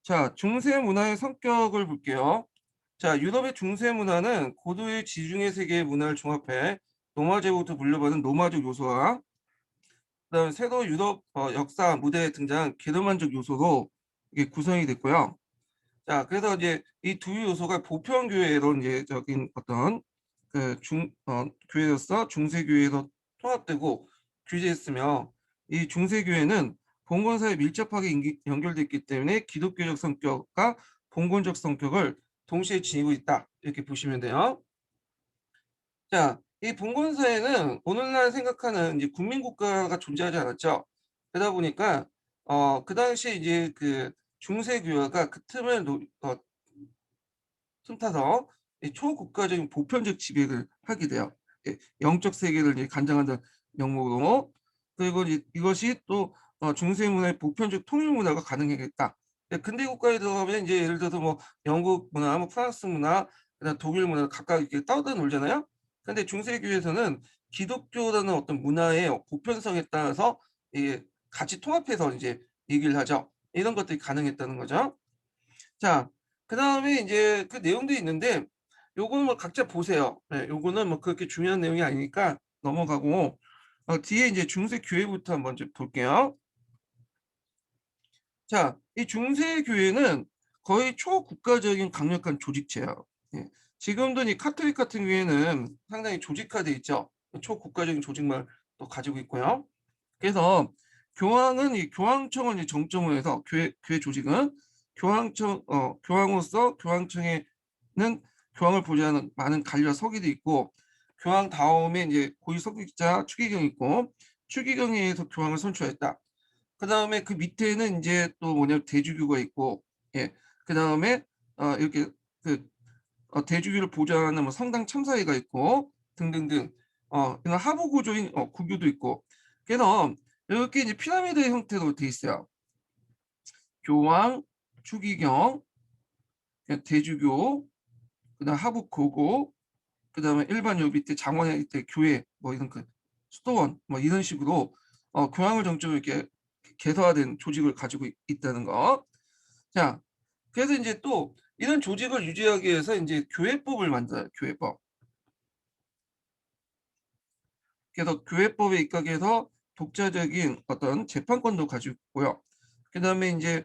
자, 중세 문화의 성격을 볼게요. 자, 유럽의 중세 문화는 고도의 지중해 세계의 문화를 종합해 노마제부터 물려받은 노마족 요소와 그다음에 새로 유럽 역사 무대에 등장한 게르만족 요소로 이게 구성이 됐고요. 자, 그래서 이제 이 두 요소가 보편교회로 이제적인 어떤 교회로서 중세교회로 통합되고 규제했으며 이 중세교회는 봉건사에 밀접하게 연결돼 있기 때문에 기독교적 성격과 봉건적 성격을 동시에 지니고 있다. 이렇게 보시면 돼요. 자, 이 봉건사에는 오늘날 생각하는 이제 국민국가가 존재하지 않았죠. 그러다 보니까 그 당시에 이제 그 중세교회가 그 틈을 틈타서 이 초국가적인 보편적 지배를 하게 돼요. 예, 영적 세계를 이제 간장한다는 명목으로. 그리고 이것이 또 중세 문화의 보편적 통일 문화가 가능하겠다. 예, 근대 국가에 들어가면 이제 예를 들어서 뭐 영국 문화, 뭐 프랑스 문화, 그다음 독일 문화 각각 이렇게 따로 놀잖아요. 근데 중세교에서는 기독교라는 어떤 문화의 보편성에 따라서 이 같이 통합해서 이제 얘기를 하죠. 이런 것들이 가능했다는 거죠. 자, 그다음에 이제 그 내용도 있는데 요거는 뭐 각자 보세요. 네, 요거는 뭐 그렇게 중요한 내용이 아니니까 넘어가고 뒤에 이제 중세 교회부터 먼저 볼게요. 자, 이 중세 교회는 거의 초국가적인 강력한 조직체예요. 예. 지금도 이 카톨릭 같은 경우에는 상당히 조직화돼 있죠. 초국가적인 조직만 또 가지고 있고요. 그래서 교황은 이 교황청을 이제 정점으로 해서 교회 조직은 교황으로서 교황청에는 교황을 보좌하는 많은 관리와 서기도 있고 교황 다음에 이제 고위 서기자 추기경이 있고 추기경에 의해서 교황을 선출했다. 그다음에 그 밑에는 이제 또 뭐냐면 대주교가 있고 예. 그다음에 이렇게 그 대주교를 보좌하는 뭐 성당 참사회가 있고 등등등 이런 하부 구조인 구교도 있고 그래서 이렇게 이제 피라미드 형태로 돼 있어요. 교황, 추기경, 대주교, 그다음 하부 고고, 그다음에 일반 요 밑에 장원의 밑에 교회 뭐 이런 그 수도원 뭐 이런 식으로 교황을 정적으로 이렇게 개서화된 조직을 가지고 있다는 거. 자, 그래서 이제 또 이런 조직을 유지하기 위해서 이제 교회법을 만들어요. 교회법. 그래서 교회법에 입각해서 독자적인 어떤 재판권도 가지고 있고요. 그다음에 인제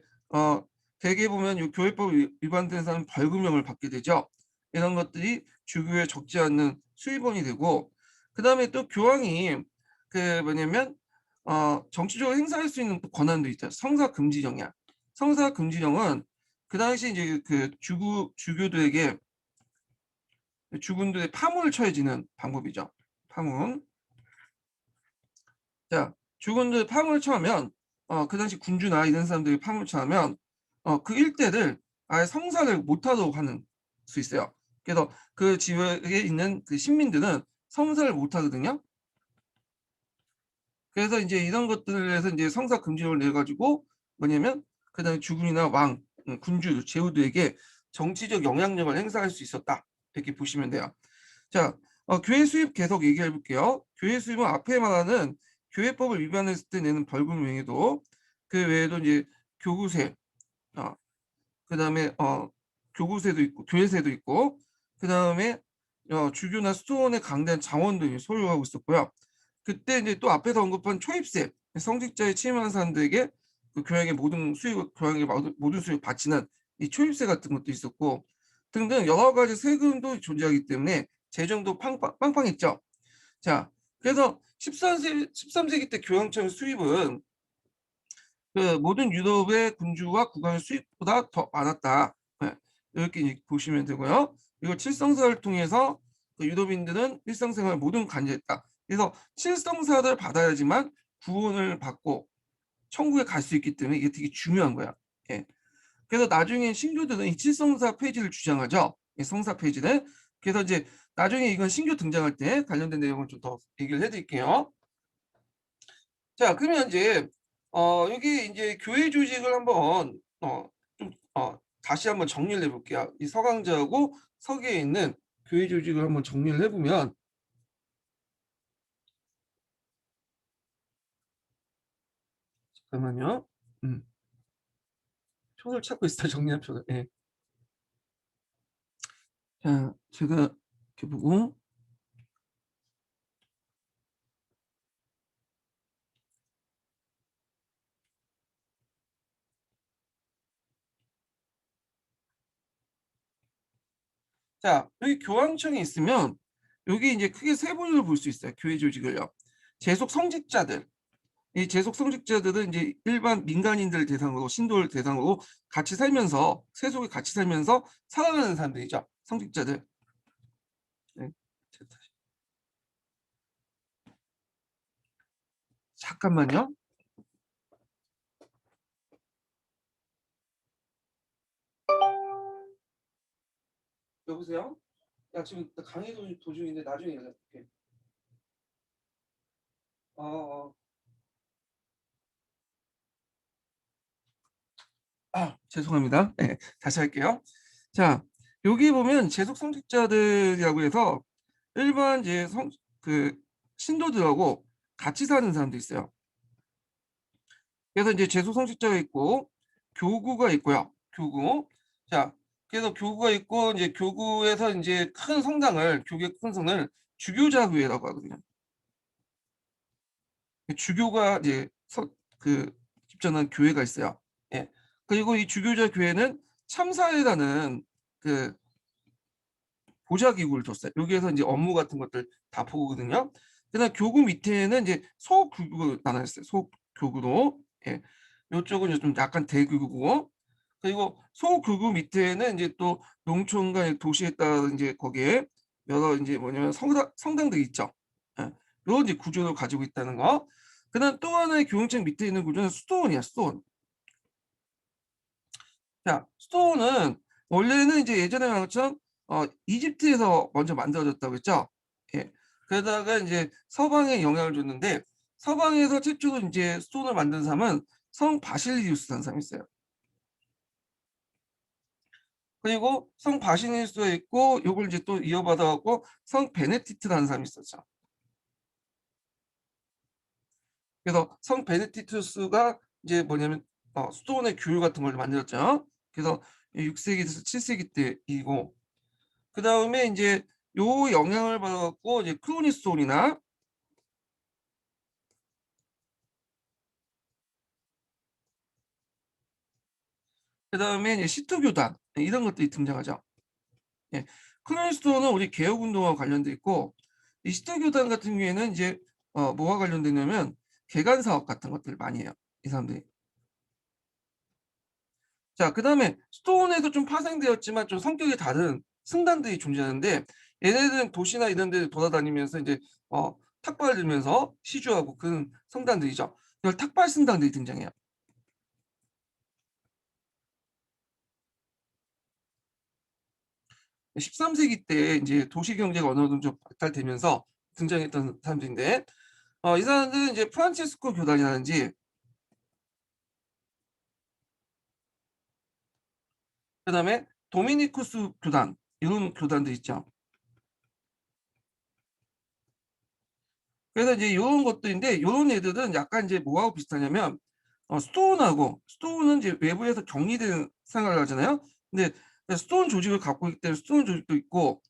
대개 보면 이 교회법 위반된 사람은 벌금형을 받게 되죠. 이런 것들이 주교에 적지 않는 수입원이 되고 그다음에 또 교황이 그 뭐냐면 정치적으로 행사할 수 있는 또 권한도 있죠. 성사금지령이야. 성사금지령은 그 당시 이제 그 주교들에게 주군들의 파문을 처해지는 방법이죠. 파문. 자, 주군들 파문을 처하면 그 당시 군주나 이런 사람들이 파문을 처하면 그 일대를 아예 성사를 못하도록 하는 수 있어요. 그래서 그 지역에 있는 그 시민들은 성사를 못하거든요. 그래서 이제 이런 것들에서 이제 성사 금지령을 내 가지고 뭐냐면 그다음에 주군이나 왕, 군주, 제후들에게 정치적 영향력을 행사할 수 있었다. 이렇게 보시면 돼요. 자, 교회 수입 계속 얘기해 볼게요. 교회 수입은 앞에 말하는 교회법을 위반했을 때 내는 벌금 외에도 그 외에도 이제 교구세, 어, 그다음에 교구세도 있고 교회세도 있고 그다음에 주교나 수도원의 강대한 자원도 소유하고 있었고요. 그때 이제 또 앞에서 언급한 초입세, 성직자에 취임한 사람들에게 그 교양의 모든 수익 교양의 모든 수익을 바치는 이 초입세 같은 것도 있었고 등등 여러 가지 세금도 존재하기 때문에 재정도 빵빵했죠. 자, 그래서 13세기 때 교황청 수입은 그 모든 유럽의 군주와 국왕의 수입보다 더 많았다. 예, 이렇게 이제 보시면 되고요. 이걸 칠성사를 통해서 그 유럽인들은 일상생활 모든 관여했다. 그래서 칠성사를 받아야지만 구원을 받고 천국에 갈 수 있기 때문에 이게 되게 중요한 거야. 예. 그래서 나중에 신교들은 이 칠성사 폐지를 주장하죠. 이 성사 폐지를. 그래서 이제 나중에 이건 신교 등장할 때 관련된 내용을 좀 더 얘기를 해드릴게요. 자, 그러면 이제 여기 이제 교회 조직을 한번 좀 다시 한번 정리를 해 볼게요. 이 서강자하고 서기에 있는 교회 조직을 한번 정리를 해 보면 잠깐만요. 음. 표를 찾고 있어요. 정리한 표를. 예. 자, 제가 이렇게 보고 자, 여기 교황청이 있으면 여기 이제 크게 세 부류를 볼 수 있어요. 교회 조직을요. 재속 성직자들. 이 재속 성직자들은 이제 일반 민간인들 대상으로 신도를 대상으로 같이 살면서 세속에 같이 살면서 살아가는 사람들이죠. 성직자들. 네. 잠깐만요. 여보세요? 야, 지금 강의 도중인데 나중에 연락할게. 어, 어. 죄송합니다. 네, 다시 할게요. 자, 여기 보면 재속 성직자들이라고 해서 일반 이제 그 신도들하고 같이 사는 사람도 있어요. 그래서 이제 재속 성직자가 있고 교구가 있고요. 교구. 자, 그래서 교구가 있고 이제 교구에서 이제 큰 성당을 교구의 큰 성을 주교자교회라고 하거든요. 주교가 이제 그 집전한 교회가 있어요. 예. 그리고 이 주교자 교회는 참사회라는 그 보좌 기구를 줬어요. 여기에서 이제 업무 같은 것들 다 보거든요. 그다음 교구 밑에는 이제 소교구 나눠졌어요. 소교구로. 예. 요쪽은 좀 약간 대교구고 그리고 소교구 밑에는 이제 또 농촌과 도시에 따라 이제 거기에 여러 이제 뭐냐면 성당들이 있죠. 예. 요런 이제 구조를 가지고 있다는 거. 그다음 또 하나의 교육청 밑에 있는 구조는 수도원이야, 수도원. 자, 스토어는 원래는 이제 예전에 말한 것처럼 이집트에서 먼저 만들어졌다고 했죠. 예. 그러다가 이제 서방에 영향을 줬는데 서방에서 최초로 이제 스톤을 만든 사람은 성 바실리우스라는 사람이 있어요. 그리고 성 바실리우스가 있고 요걸 이제 또 이어받아 갖고 성 베네디트라는 사람이 있었죠. 그래서 성 베네디투스가 이제 뭐냐면 스톤의 규율 같은 걸 만들었죠. 그래서 6세기에서 7세기 때이고 그다음에 이제 요 영향을 받아 갖고 이제 크로니스톤이나 그다음에 이제 시트 교단 이런 것들이 등장하죠. 예. 크로니스톤은 우리 개혁 운동과 관련돼 있고 이 시트 교단 같은 경우에는 이제 뭐와 관련되냐면 개간 사업 같은 것들을 많이 해요. 이 사람들이. 자, 그다음에 스톤에도 좀 파생되었지만 좀 성격이 다른 승단들이 존재하는데 얘네들은 도시나 이런 데 돌아다니면서 이제 탁발을 들면서 시주하고 그런 성단들이죠. 이걸 탁발 승단들이 등장해요. 13세기 때 이제 도시 경제가 어느 정도 좀 발달되면서 등장했던 사람들인데 이 사람들은 이제 프란체스코 교단이라든지 그다음에 도미니쿠스 교단 이런 교단들 있죠. 그래서 이제 요런 것들인데 요런 애들은 약간 이제 뭐하고 비슷하냐면 스톤은 이제 외부에서 격리된 생활을 하잖아요. 근데 스톤 조직을 갖고 있기 때문에 스톤 조직도 있고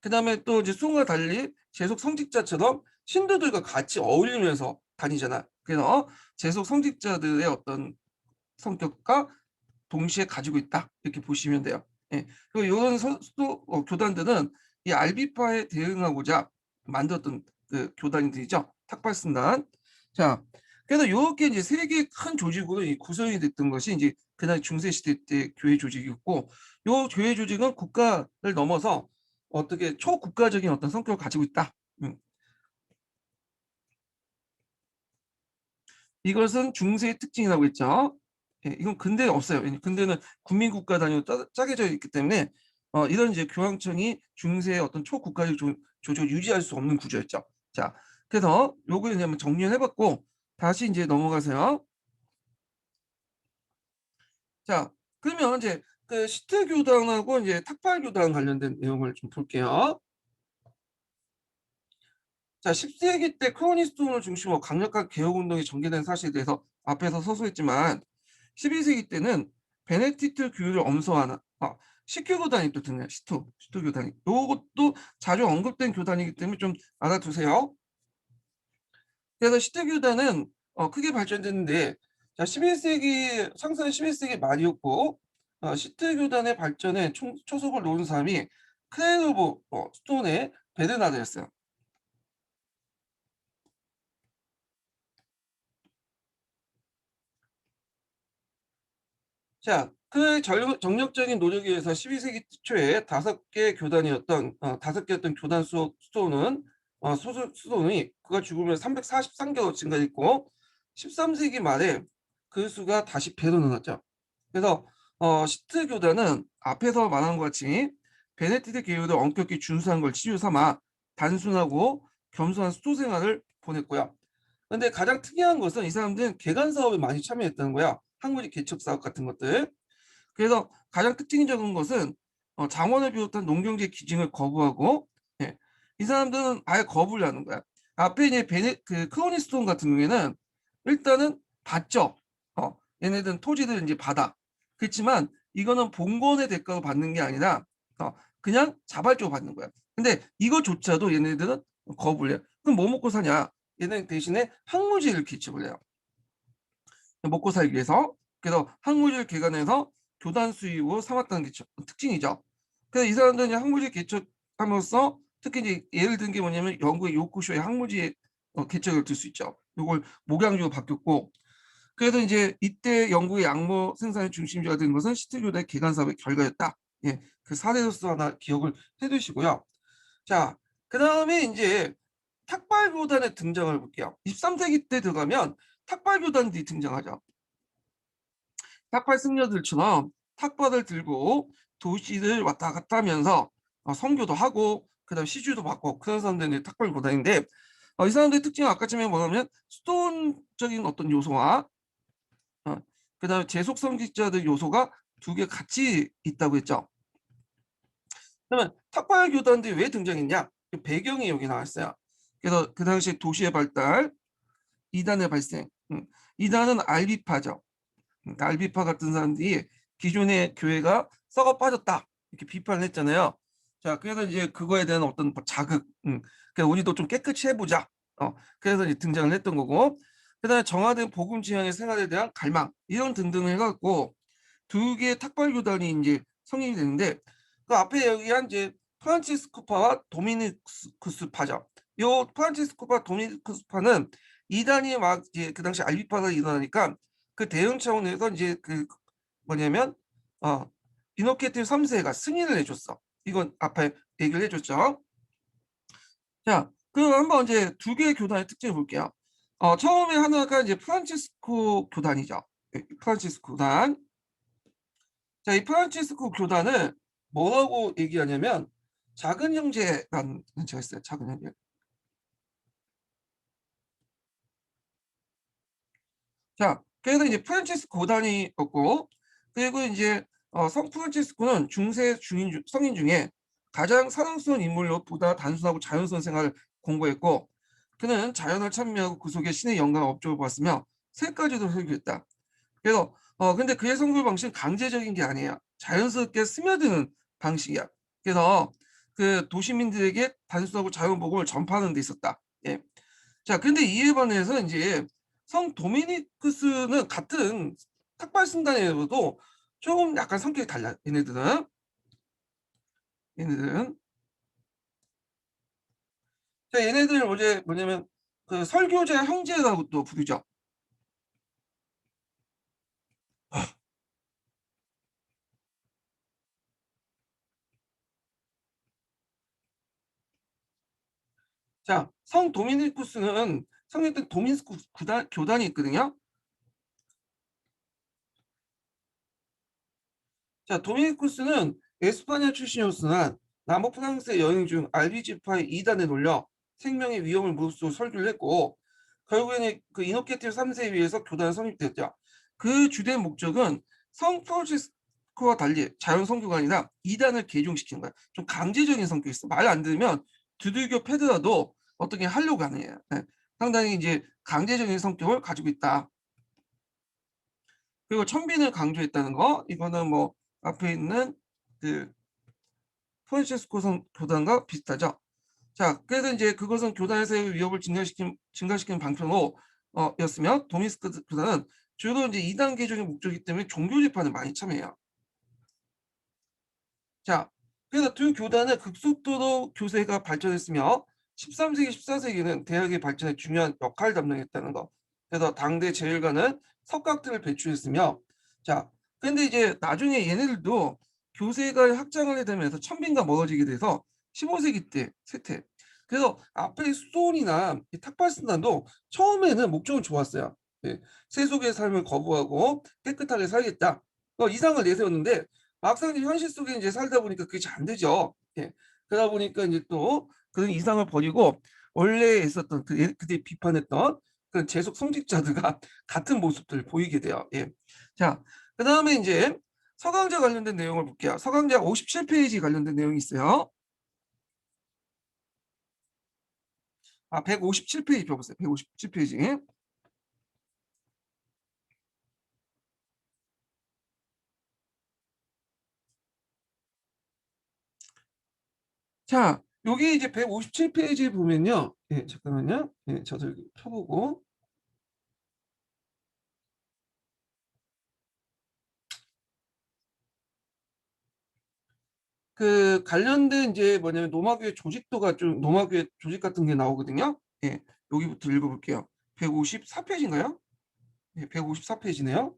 그다음에 또 이제 스톤과 달리 재속 성직자처럼 신도들과 같이 어울리면서 다니잖아. 그래서 재속 성직자들의 어떤 성격과 동시에 가지고 있다. 이렇게 보시면 돼요. 예. 그리고 요런 교단들은 이 알비파에 대응하고자 만들었던 그 교단들이죠. 탁발승단. 자, 그래서 요렇게 이제 세 개의 큰 조직으로 이 구성이 됐던 것이 이제 그날 중세 시대 때 교회 조직이었고 요 교회 조직은 국가를 넘어서 어떻게 초국가적인 어떤 성격을 가지고 있다. 이것은 중세의 특징이라고 했죠. 예, 이건 근대에 없어요. 근대는 국민국가 단위로 짜겨져 있기 때문에 이런 이제 교황청이 중세의 어떤 초국가적 조직을 유지할 수 없는 구조였죠. 자, 그래서 요걸 이제 한번 정리를 해봤고 다시 이제 넘어가세요. 자, 그러면 이제 그 시트 교단하고 이제 탁발 교단 관련된 내용을 좀 볼게요. 자, 10세기 때 크로니스톤을 중심으로 강력한 개혁 운동이 전개된 사실에 대해서 앞에서 서술했지만 12세기 때는 베네딕트 교회를 엄선하는 시큐 교단이 또 등장. 시토 교단이. 요것도 자주 언급된 교단이기 때문에 좀 알아두세요. 그래서 시토 교단은 크게 발전됐는데, 자 11세기 창세는 11세기 말이었고, 시토 교단의 발전에 초석을 놓은 사람이 크레노브 스톤의 베르나드였어요. 자, 그 정력적인 노력에 의해서 12세기 초에 5개 교단이었던 5개였던 교단 수도는 수도는 그가 죽으면 343개로 증가했고, 13세기 말에 그 수가 다시 배로 늘었죠. 그래서 시트 교단은 앞에서 말한 것 같이 베네딕트 계율을 엄격히 준수한 걸 치유 삼아 단순하고 겸손한 수도 생활을 보냈고요. 근데 가장 특이한 것은 이 사람들은 개간 사업에 많이 참여했다는 거야. 학문지 개척 사업 같은 것들. 그래서 가장 특징적인 것은 장원을 비롯한 농경제 기증을 거부하고, 예, 이 사람들은 아예 거부를 하는 거야. 앞에 이제 크로니스톤 같은 경우에는 일단은 받죠. 얘네들은 토지를 이제 받아. 그렇지만 이거는 봉건의 대가로 받는 게 아니라 그냥 자발적으로 받는 거야. 근데 이거조차도 얘네들은 거부를 해요. 그럼 뭐 먹고 사냐? 얘는 대신에 항무지를 개척을 해요. 먹고 살기 위해서. 그래서 항무지를 개간해서 교단 수입으로 삼았다는 게 특징이죠. 그래서 이 사람들은 항무지 개척함으로써 특히 이제 예를 든 게 뭐냐면 영국의 요크쇼의 항무지 개척을 들 수 있죠. 이걸 목양주로 바뀌었고, 그래서 이제 이때 영국의 양모 생산의 중심지가 된 것은 시트교대 개간 사업의 결과였다. 예, 그 사례로서 하나 기억을 해두시고요. 자, 그 다음에 이제 탁발교단의 등장을 볼게요. 23세기 때 들어가면 탁발교단들이 등장하죠. 탁발 승려들처럼 탁발을 들고 도시를 왔다 갔다 하면서 선교도 하고 그다음 시주도 받고 그런 사람들이 탁발 교단인데, 이 사람들의 특징은 아까쯤에 뭐냐면 수동적인 어떤 요소와 그다음에 재속성직자들 요소가 두 개 같이 있다고 했죠. 그러면 탁발 교단들이 왜 등장했냐? 그 배경이 여기 나왔어요. 그래서 그 당시 도시의 발달, 이단의 발생. 이단은 알비파죠. 알비파 같은 사람들이 기존의 교회가 썩어 빠졌다 이렇게 비판을 했잖아요. 자, 그래서 이제 그거에 대한 어떤 자극, 그래서 우리도 좀 깨끗이 해보자. 그래서 이제 등장을 했던 거고, 그다음에 정화된 복음 지향의 생활에 대한 갈망 이런 등등을 해갖고 두 개의 탁발 교단이 이제 성립이 되는데, 그 앞에 여기한 이제 프란치스코파와 도미니쿠스파죠. 요 프란치스코파 도미니쿠스파는 이단이 막 이제 그 당시 알비파가 일어나니까 그 대응 차원에서 이제 그 뭐냐면 비노케트 3세가 승인을 해줬어. 이건 앞에 얘기를 해줬죠. 자, 그 한번 이제 두 개의 교단의 특징을 볼게요. 처음에 하나가 이제 프란치스코 교단이죠. 프란치스코 교단. 자, 이 프란치스코 교단을 뭐라고 얘기하냐면 작은 형제라는 제가 있어요. 작은 형제. 자, 그래서 이제 프란치스코 교단이 없고, 그리고 이제 성 프란치스코는 중세 성인 중에 가장 사랑스러운 인물로 보다 단순하고 자연스러운 생활을 공부했고, 그는 자연을 찬미하고 그 속에 신의 영광을 업적을 보았으며 세 가지도 설교했다. 그래서 근데 그의 선교 방식은 강제적인 게 아니에요. 자연스럽게 스며드는 방식이야. 그래서 그 도시민들에게 단순하고 자연 복음을 전파하는 데 있었다. 예. 자, 근데 이에 반해서 이제 성 도미니쿠스는 같은 탁발 승단에서도 조금 약간 성격이 달라. 얘네들은 자, 얘네들 뭐냐면 그 설교자 형제라고 또 부르죠. 자, 성 도미니쿠스는 성립된 도미니쿠스 교단이 있거든요. 자, 도미니쿠스는 에스파냐 출신이었으나 남부 프랑스에 여행 중 알비지파의 이단에 놀려 생명의 위험을 무릅쓰고 설교를 했고, 결국에는 그 이노케티브 3세에 의해서 교단이 성립됐죠. 그 주된 목적은 성 프란치스코와 달리 자연 성교가 아니라 이단을 개종시키는 거야. 좀 강제적인 성격이 있어. 말 안 들으면 두들겨 패더라도 어떻게 하려고 하는 애야. 네. 상당히 이제 강제적인 성격을 가지고 있다. 그리고 천빈을 강조했다는 거, 이거는 뭐 앞에 있는 그 프란체스코 교단과 비슷하죠. 자, 그래서 이제 그것은 교단에서의 위협을 증가시키는 방편으로 였으며 도미스크 교단은 주로 이제 이단 개종의 목적이기 때문에 종교 재판에 많이 참여해요. 자, 그래서 두 교단은 급속도로 교세가 발전했으며 13세기, 14세기는 대학의 발전에 중요한 역할을 담당했다는 거. 그래서 당대 제일가는 석각들을 배출했으며, 자, 근데 이제 나중에 얘네들도 교세가 확장을 되면서 천빈과 멀어지게 돼서 15세기 때 쇠퇴. 그래서 앞에 수도원이나 탁발스단도 처음에는 목적은 좋았어요. 예, 세속의 삶을 거부하고 깨끗하게 살겠다. 이상을 내세웠는데 막상 이제 현실 속에 이제 살다 보니까 그게 잘 안 되죠. 예. 그러다 보니까 이제 또 그런 이상을 버리고 원래 있었던 그때 비판했던 그 재속 성직자들과 같은 모습들을 보이게 돼요. 예. 자, 그다음에 이제 서강자 관련된 내용을 볼게요. 서강자 57페이지 관련된 내용이 있어요. 157페이지 펴보세요. 157페이지. 자, 여기 이제 157페이지 보면요. 예, 잠깐만요. 예, 저도 여기 펴보고. 그 관련된 이제 뭐냐면 노마교의 조직도가 좀 노마교의 조직 같은 게 나오거든요. 예, 여기부터 읽어볼게요. 154페이지인가요? 예, 154페이지네요.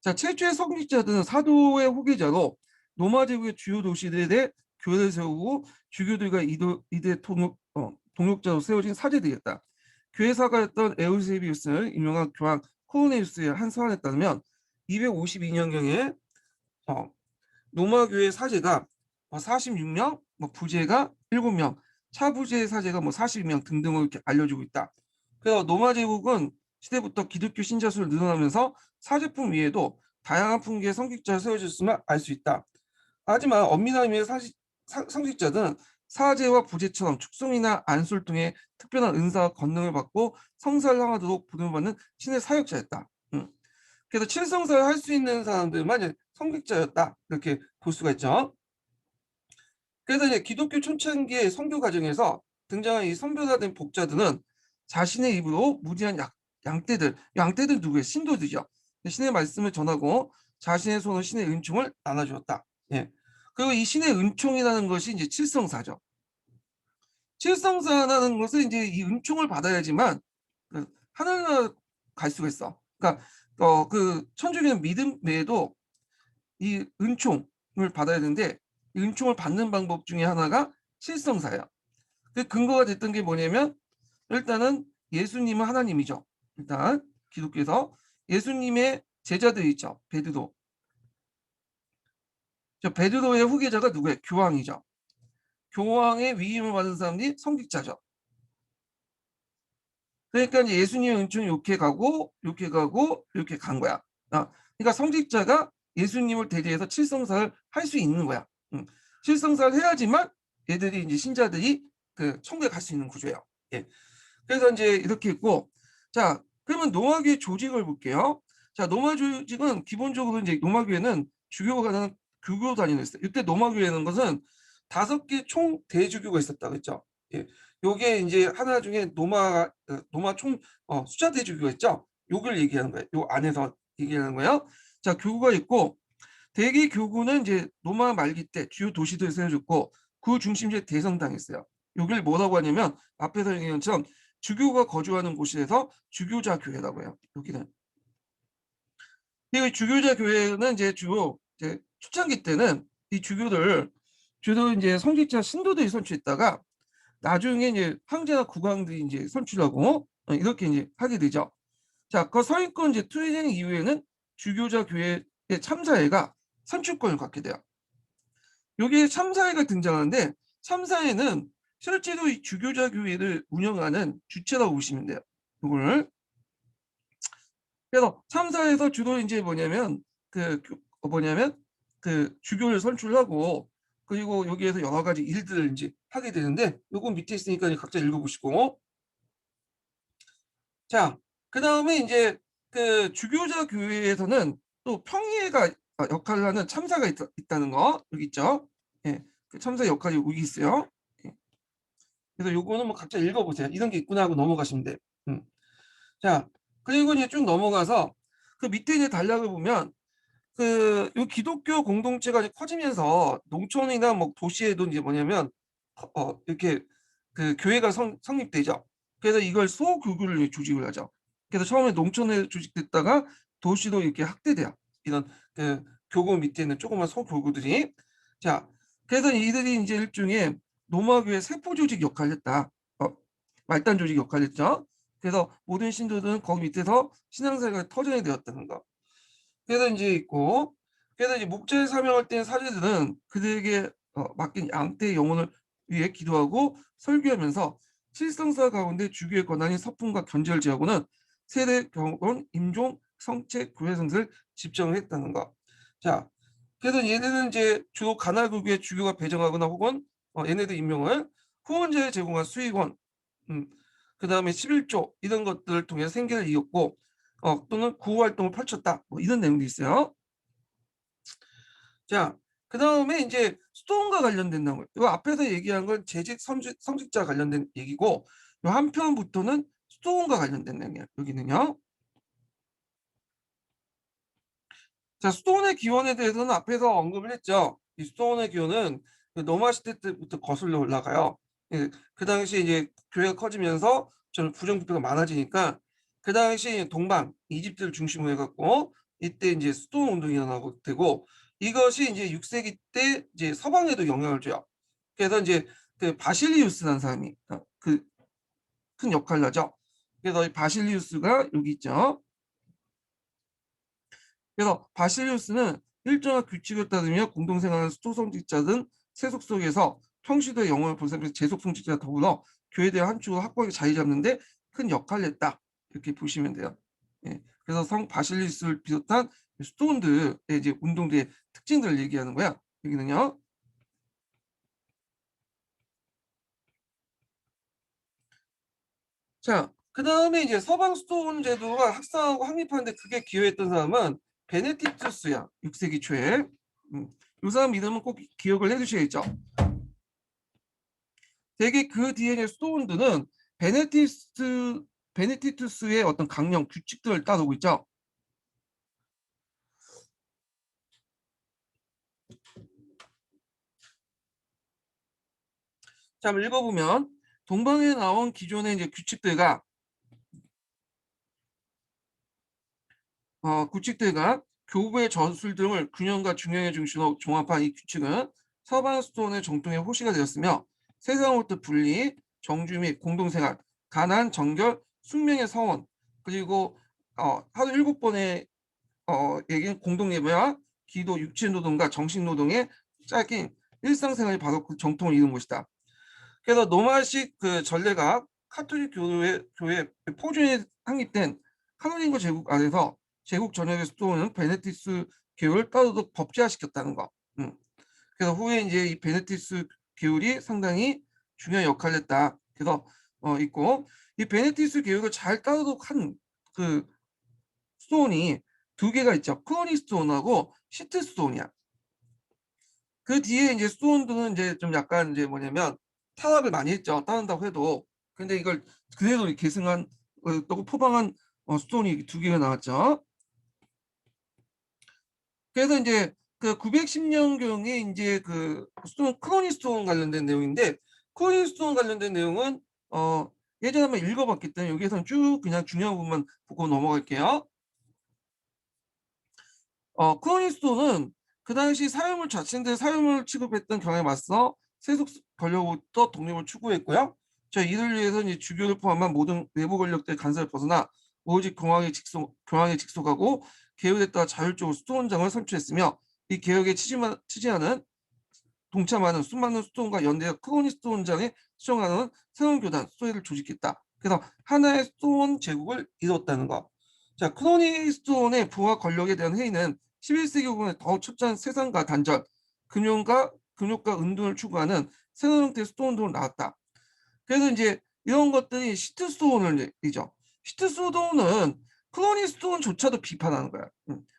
자, 최초의 성직자들은 사도의 후계자로 로마 제국의 주요 도시들에 교회를 세우고 주교들과 이대 동역자로 세워진 사제들이었다. 교회 사가였던 에우세비우스는 유명한 교황 코르네리우스의 한 서한에 따르면 252년경에 로마 교회 사제가 46명, 부제가 7명, 차부제 사제가 42명 등등을 이렇게 알려주고 있다. 그래서 로마 제국은 시대부터 기독교 신자 수를 늘어나면서 사제품 위에도 다양한 풍기의 성직자를 세워졌음을 알 수 있다. 하지만 엄밀한 의미의 성직자들은 사제와 부제처럼 축성이나 안수를 통해 특별한 은사와 권능을 받고 성사를 향하도록 부름을 받는 신의 사역자였다. 그래서 칠성사를 할 수 있는 사람들만 이제 성직자였다. 이렇게 볼 수가 있죠. 그래서 이제 기독교 초창기의 선교 과정에서 등장한 이 선교사된 복자들은 자신의 입으로 무지한 양떼들 누구예요? 신도들이죠. 신의 말씀을 전하고 자신의 손으로 신의 은총을 나눠주었다. 예. 그리고 이 신의 은총이라는 것이 이제 칠성사죠. 칠성사라는 것은 이제 이 은총을 받아야지만 그 하늘나라 갈 수가 있어. 그러니까 그 천주교는 믿음 외에도 이 은총을 받아야 되는데 이 은총을 받는 방법 중에 하나가 칠성사예요. 그 근거가 됐던 게 뭐냐면 일단은 예수님은 하나님이죠. 일단 기독교에서 예수님의 제자들이 있죠. 베드로. 저 베드로의 후계자가 누구예요? 교황이죠. 교황의 위임을 받은 사람이 성직자죠. 그러니까 이제 예수님의 은총이 이렇게 간 거야. 그러니까 성직자가 예수님을 대리해서 칠성사를 할 수 있는 거야. 칠성사를 해야지만 얘들이 이제 신자들이 그 천국에 갈 수 있는 구조예요. 예. 그래서 이제 이렇게 있고, 자, 그러면 노마교회 조직을 볼게요. 자, 노마 조직은 기본적으로 이제 노마교회는 주교가 가는 교교 단위로 있어요. 이때 노마교회는 것은 5개 총 대주교가 있었다 그랬죠. 예. 요게 이제 하나 중에 노마 총 숫자 대주교가 있죠. 요걸 얘기하는 거예요. 요 안에서 얘기하는 거예요. 자, 교구가 있고 대개 교구는 이제 로마 말기 때 주요 도시들을 세워줬고 그 중심지에 대성당했어요. 여기를 뭐라고 하냐면 앞에서 얘기한 것처럼 주교가 거주하는 곳에서 주교자 교회라고 해요. 여기는. 이 주교자 교회는 이제 주로 이제 초창기 때는 이 주교들 주로 이제 성직자 신도들이 선출했다가 나중에 이제 황제나 국왕들이 이제 선출하고 이렇게 이제 하게 되죠. 자, 그 서인권 이제 투쟁 이후에는 주교자 교회의 참사회가 선출권을 갖게 돼요. 여기에 참사회가 등장하는데 참사회는 실제로 이 주교자 교회를 운영하는 주체라고 보시면 돼요. 이걸 그래서 참사회에서 주로 이제 뭐냐면 그 주교를 선출하고 그리고 여기에서 여러 가지 일들을 이제 하게 되는데 요건 밑에 있으니까 각자 읽어보시고 자 그다음에 이제 그 주교자 교회에서는 또 평의회가 역할을 하는 참사가 있다는 거 여기 있죠. 예. 그 참사 역할이 여기 있어요. 예. 그래서 요거는 뭐 각자 읽어 보세요. 이런 게 있구나 하고 넘어가시면 돼요. 음. 자, 그리고 이제 쭉 넘어가서 그 밑에 이제 단락을 보면 그 요 기독교 공동체가 이제 커지면서 농촌이나 뭐 도시에도 이제 뭐냐면 이렇게 그 교회가 성립되죠. 그래서 이걸 소교구를 조직을 하죠. 그래서 처음에 농촌에 조직됐다가 도시로 이렇게 확대돼요. 이런 그 교구 밑에 있는 조그만 소교구들이. 자, 그래서 이들이 이제 일종의 노마교의 세포 조직 역할을 했다. 말단 조직 역할을 했죠. 그래서 모든 신도들은 거기 밑에서 신앙생활이 터전이 되었다는 거. 그래서 인제 있고, 그래서 이제 목자의 사명할 때 사제들은 그들에게 맡긴 양떼의 영혼을 위해 기도하고 설교하면서 칠성사 가운데 주교의 권한인 서품과 견제를 제하고는 세대 경건, 임종, 성체, 교회 성사를 집정을 했다는 거. 자, 그래서 얘네는 이제 주로 가나국의 주교가 배정하거나 혹은 얘네들 임명을 후원자에 제공한 수익원, 음 그다음에 11조 이런 것들을 통해서 생계를 이었고 또는 구호 활동을 펼쳤다. 뭐 이런 내용도 있어요. 자, 그다음에 인제 수도원과 관련된 내용. 요 앞에서 얘기한 건 재직 성직자 관련된 얘기고 요 한편부터는 수도원과 관련된 내용이에요, 여기는요. 자, 수도원의 기원에 대해서는 앞에서 언급을 했죠. 이 수도원의 기원은 그 노마 시대 때부터 거슬러 올라가요. 예. 그 당시에 이제 교회가 커지면서 좀 부정부패가 많아지니까 그 당시 동방 이집트를 중심으로 해 갖고 이때 인제 수도원 운동이 일어나고 되고 이것이 인제 6 세기 때 이제 서방에도 영향을 줘요. 그래서 인제 그 바실리우스라는 사람이 그 큰 역할을 하죠. 그래서 이 바실리우스가 여기 있죠. 그래서 바실리우스는 일정한 규칙을 따르며 공동생활하는 수도성직자든 세속 속에서 평시도의 영혼을 보살피는 재속성직자와 더불어 교회에 대한 한 축을 확고하게 자리 잡는 데 큰 역할을 했다. 이렇게 보시면 돼요. 예. 그래서 성 바실리우스를 비롯한 수도원들의 이제 운동들의 특징들을 얘기하는 거야. 여기는요. 자, 그다음에 이제 서방 수도원 제도가 확산하고 확립하는 데 크게 기여했던 사람은 베네딕투스야. 6 세기 초에. 음. 요 사람 이름은 꼭 기억을 해 두셔야죠. 대개 그 뒤에 수도원들은 베네티스 베네디투스의 어떤 강령 규칙들을 따르고 있죠. 자, 한번 읽어보면 동방에 나온 기존의 이제 규칙들과 교부의 저술 등을 균형과 중형의 중심으로 종합한 이 규칙은 서방 수도원의 정통의 호시가 되었으며 세상으로부터 분리, 정주 및 공동생활, 가난, 정결, 숙명의 서원 그리고 하루 7번의 얘기는 공동예배와 기도, 육체노동과 정신노동의 짧긴 일상생활이 바로 그 정통을 이룬 것이다. 그래서 노마식 그 전례가 카톨릭 교회 포준이 확립된 카롤린고 제국 안에서 제국 전역의 수도원은 베네디스 계율을 따르도록 법제화시켰다는 거. 그래서 후에 이제 이 베네디스 계율이 상당히 중요한 역할을 했다. 그래서 있고 이 베네디스 계율을 잘 따르도록 한 그 수도원이 두 개가 있죠. 크로니 수도원하고 시트 수도원이야. 그 뒤에 이제 수도원들은 이제 좀 약간 이제 뭐냐면 타락을 많이 했죠. 따른다고 해도. 근데 이걸 그대로 이 계승한 또 포방한 수도원이 두 개가 나왔죠. 그래서 인제 그 910 년경에 인제 그 스톤 크로니 스톤 관련된 내용인데 크로니 스톤 관련된 내용은 어 예전에 한번 읽어 봤기 때문에 여기에서는 쭉 그냥 중요한 부분만 보고 넘어갈게요. 크로니 스톤은 그 당시 사회물 자신들의 사회물을 취급했던 경향에 맞서 세속 권력으로부터 독립을 추구했고요. 자, 이를 위해서 이제 주교를 포함한 모든 외부 권력들의 간섭을 벗어나 오직 공황에 직속하고 개혁에 따라 자율적으로 수도원장을 선출했으며 이 개혁에 취지하는 동참하는 수많은 수도원과 연대가 크로니 스톤장에 수정하는 새로운 교단 소회를 조직했다. 그래서 하나의 스톤 제국을 이뤘다는 거. 자, 크로니 스톤의 부와 권력에 대한 회의는 11세기 후반에 더욱 첩자한 세상과 단절, 금융과 은둔을 추구하는 새로운 형태의 스톤 운동을 나왔다. 그래서 이제 이런 것들이 시트 스톤을 이죠. 시트소도는 클로니스톤조차도 비판하는 거야.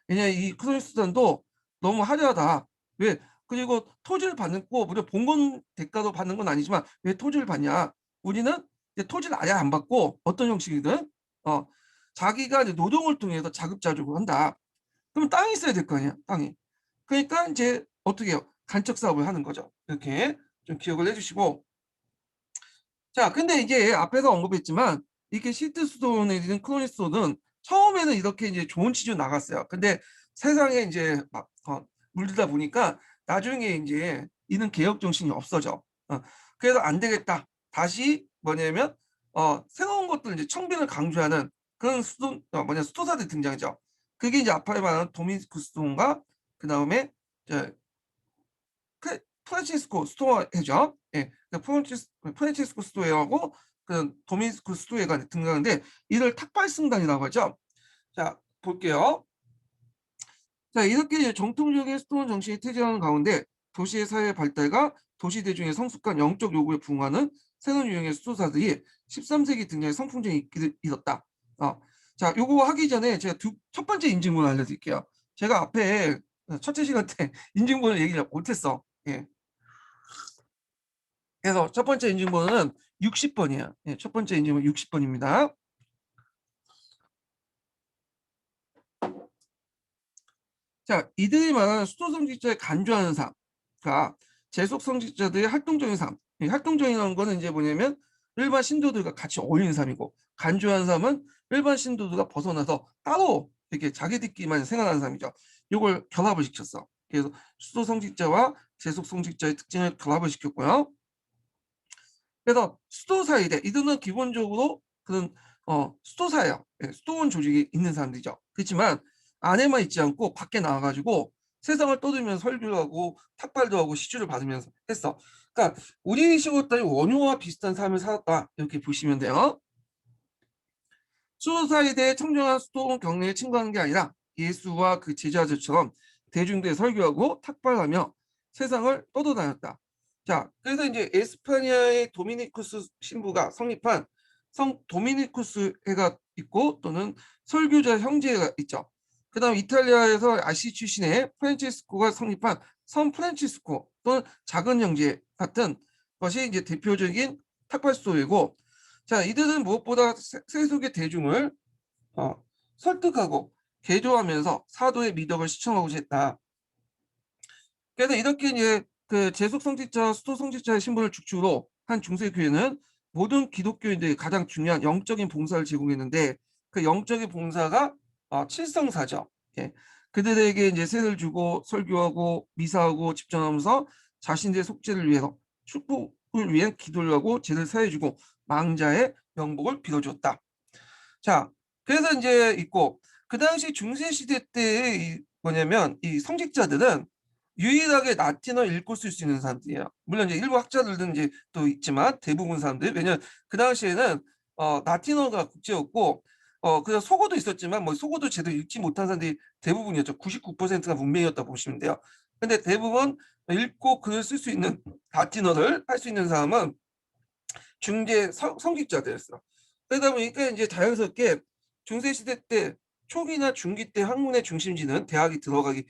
왜냐 이 클로니스톤도 너무 화려하다. 왜? 그리고 토지를 받고 무려 봉건 대가도 받는 건 아니지만 왜 토지를 받냐? 우리는 이제 토지를 아예 안 받고 어떤 형식이든 자기가 이제 노동을 통해서 자급자족을 한다. 그럼 땅이 있어야 될 거 아니야, 땅이. 그러니까 이제 어떻게 해요? 간척 사업을 하는 거죠. 이렇게 좀 기억을 해주시고. 자, 근데 이제 앞에서 언급했지만 이렇게 시트스톤 내지는 클로니스톤은 처음에는 이렇게 이제 좋은 취지로 나갔어요. 근데 세상에 이제 막 물들다 보니까 나중에 이제 이는 개혁 정신이 없어져. 그래서 안 되겠다. 다시 뭐냐면 새로운 것들 이제 청빈을 강조하는 그런 수도사들이 등장하죠. 그게 이제 아파에 말하는 도미니크 스톤과 그 다음에 프란치스코 스토어해죠. 예, 프란치스코 스토어하고 그 도미니크 스토어가 등장하는데 이를 탁발승단이라고 하죠. 자, 볼게요. 자, 이렇게 이제 정통적인 스토어 정신이 퇴장하는 가운데 도시의 사회 발달과 도시 대중의 성숙한 영적 요구에 부응하는 새로운 유형의 수도사들이 13세기 등장의 선풍적인 인기를 잃었다. 자, 요거 하기 전에 제가 첫 번째 인증본을 알려드릴게요. 제가 앞에 첫째 시간 때 인증본을 얘기를 못했어. 예. 그래서 첫 번째 인증번호는 60번이에요. 예, 첫 번째 인증번호 60번입니다. 자, 이들이 말하는 수도성직자의 간주하는 삶. 그러니까 재속성직자들의 활동적인 삶. 활동적인 거는 이제 뭐냐면 일반 신도들과 같이 어울리는 삶이고, 간주하는 삶은 일반 신도들과 벗어나서 따로 이렇게 자기들끼리만 생활하는 삶이죠. 이걸 결합을 시켰어. 그래서 수도성직자와 재속성직자의 특징을 결합을 시켰고요. 그래서 수도사이대 이들은 기본적으로 그런 수도사예요. 예, 수도원 조직이 있는 사람들이죠. 그렇지만 안에만 있지 않고 밖에 나와가지고 세상을 떠들면서 설교를 하고 탁발도 하고 시주를 받으면서 했어. 그러니까 우리 시골딸이 원효와 비슷한 삶을 살았다 이렇게 보시면 돼요. 수도사이대의 청정한 수도원 경례에 친구하는 게 아니라 예수와 그 제자들처럼 대중들에 설교하고 탁발하며 세상을 떠돌아다녔다. 자, 그래서 이제 에스파니아의 도미니쿠스 신부가 성립한 성 도미니쿠스회가 있고 또는 설교자 형제가 있죠. 그다음 이탈리아에서 아시 출신의 프란치스코가 성립한 성 프란치스코 또는 작은 형제 같은 것이 이제 대표적인 탁발소이고, 자, 이들은 무엇보다 세속의 대중을 설득하고 개조하면서 사도의 미덕을 실천하고자 했다. 그래서 이렇게 이제 그 재속 성직자, 수도 성직자의 신분을 주축으로 한 중세교회는 모든 기독교인들이 가장 중요한 영적인 봉사를 제공했는데 그 영적인 봉사가 칠성사죠. 예. 그들에게 이제 세를 주고 설교하고 미사하고 집전하면서 자신들의 속죄를 위해서 축복을 위한 기도를 하고 죄를 사해주고 망자의 명복을 빌어주었다. 자, 그래서 이제 있고 그 당시 중세 시대 때 뭐냐면 이 성직자들은 유일하게 라틴어 읽고 쓸 수 있는 사람들이에요. 물론 이제 일부 학자들은 이제 또 있지만 대부분 사람들 왜냐면 그 당시에는 라틴어가 국제였고 그래서 속어도 있었지만 뭐 속어도 제대로 읽지 못한 사람들이 대부분이었죠. 99%가 문맹이었다 보시면 돼요. 근데 대부분 읽고 글을 쓸 수 있는 라틴어를 할 수 있는 사람은 중재 성직자들이었어. 그러다 보니까 이제 자연스럽게 중세 시대 때 초기나 중기 때 학문의 중심지는 대학이 들어서기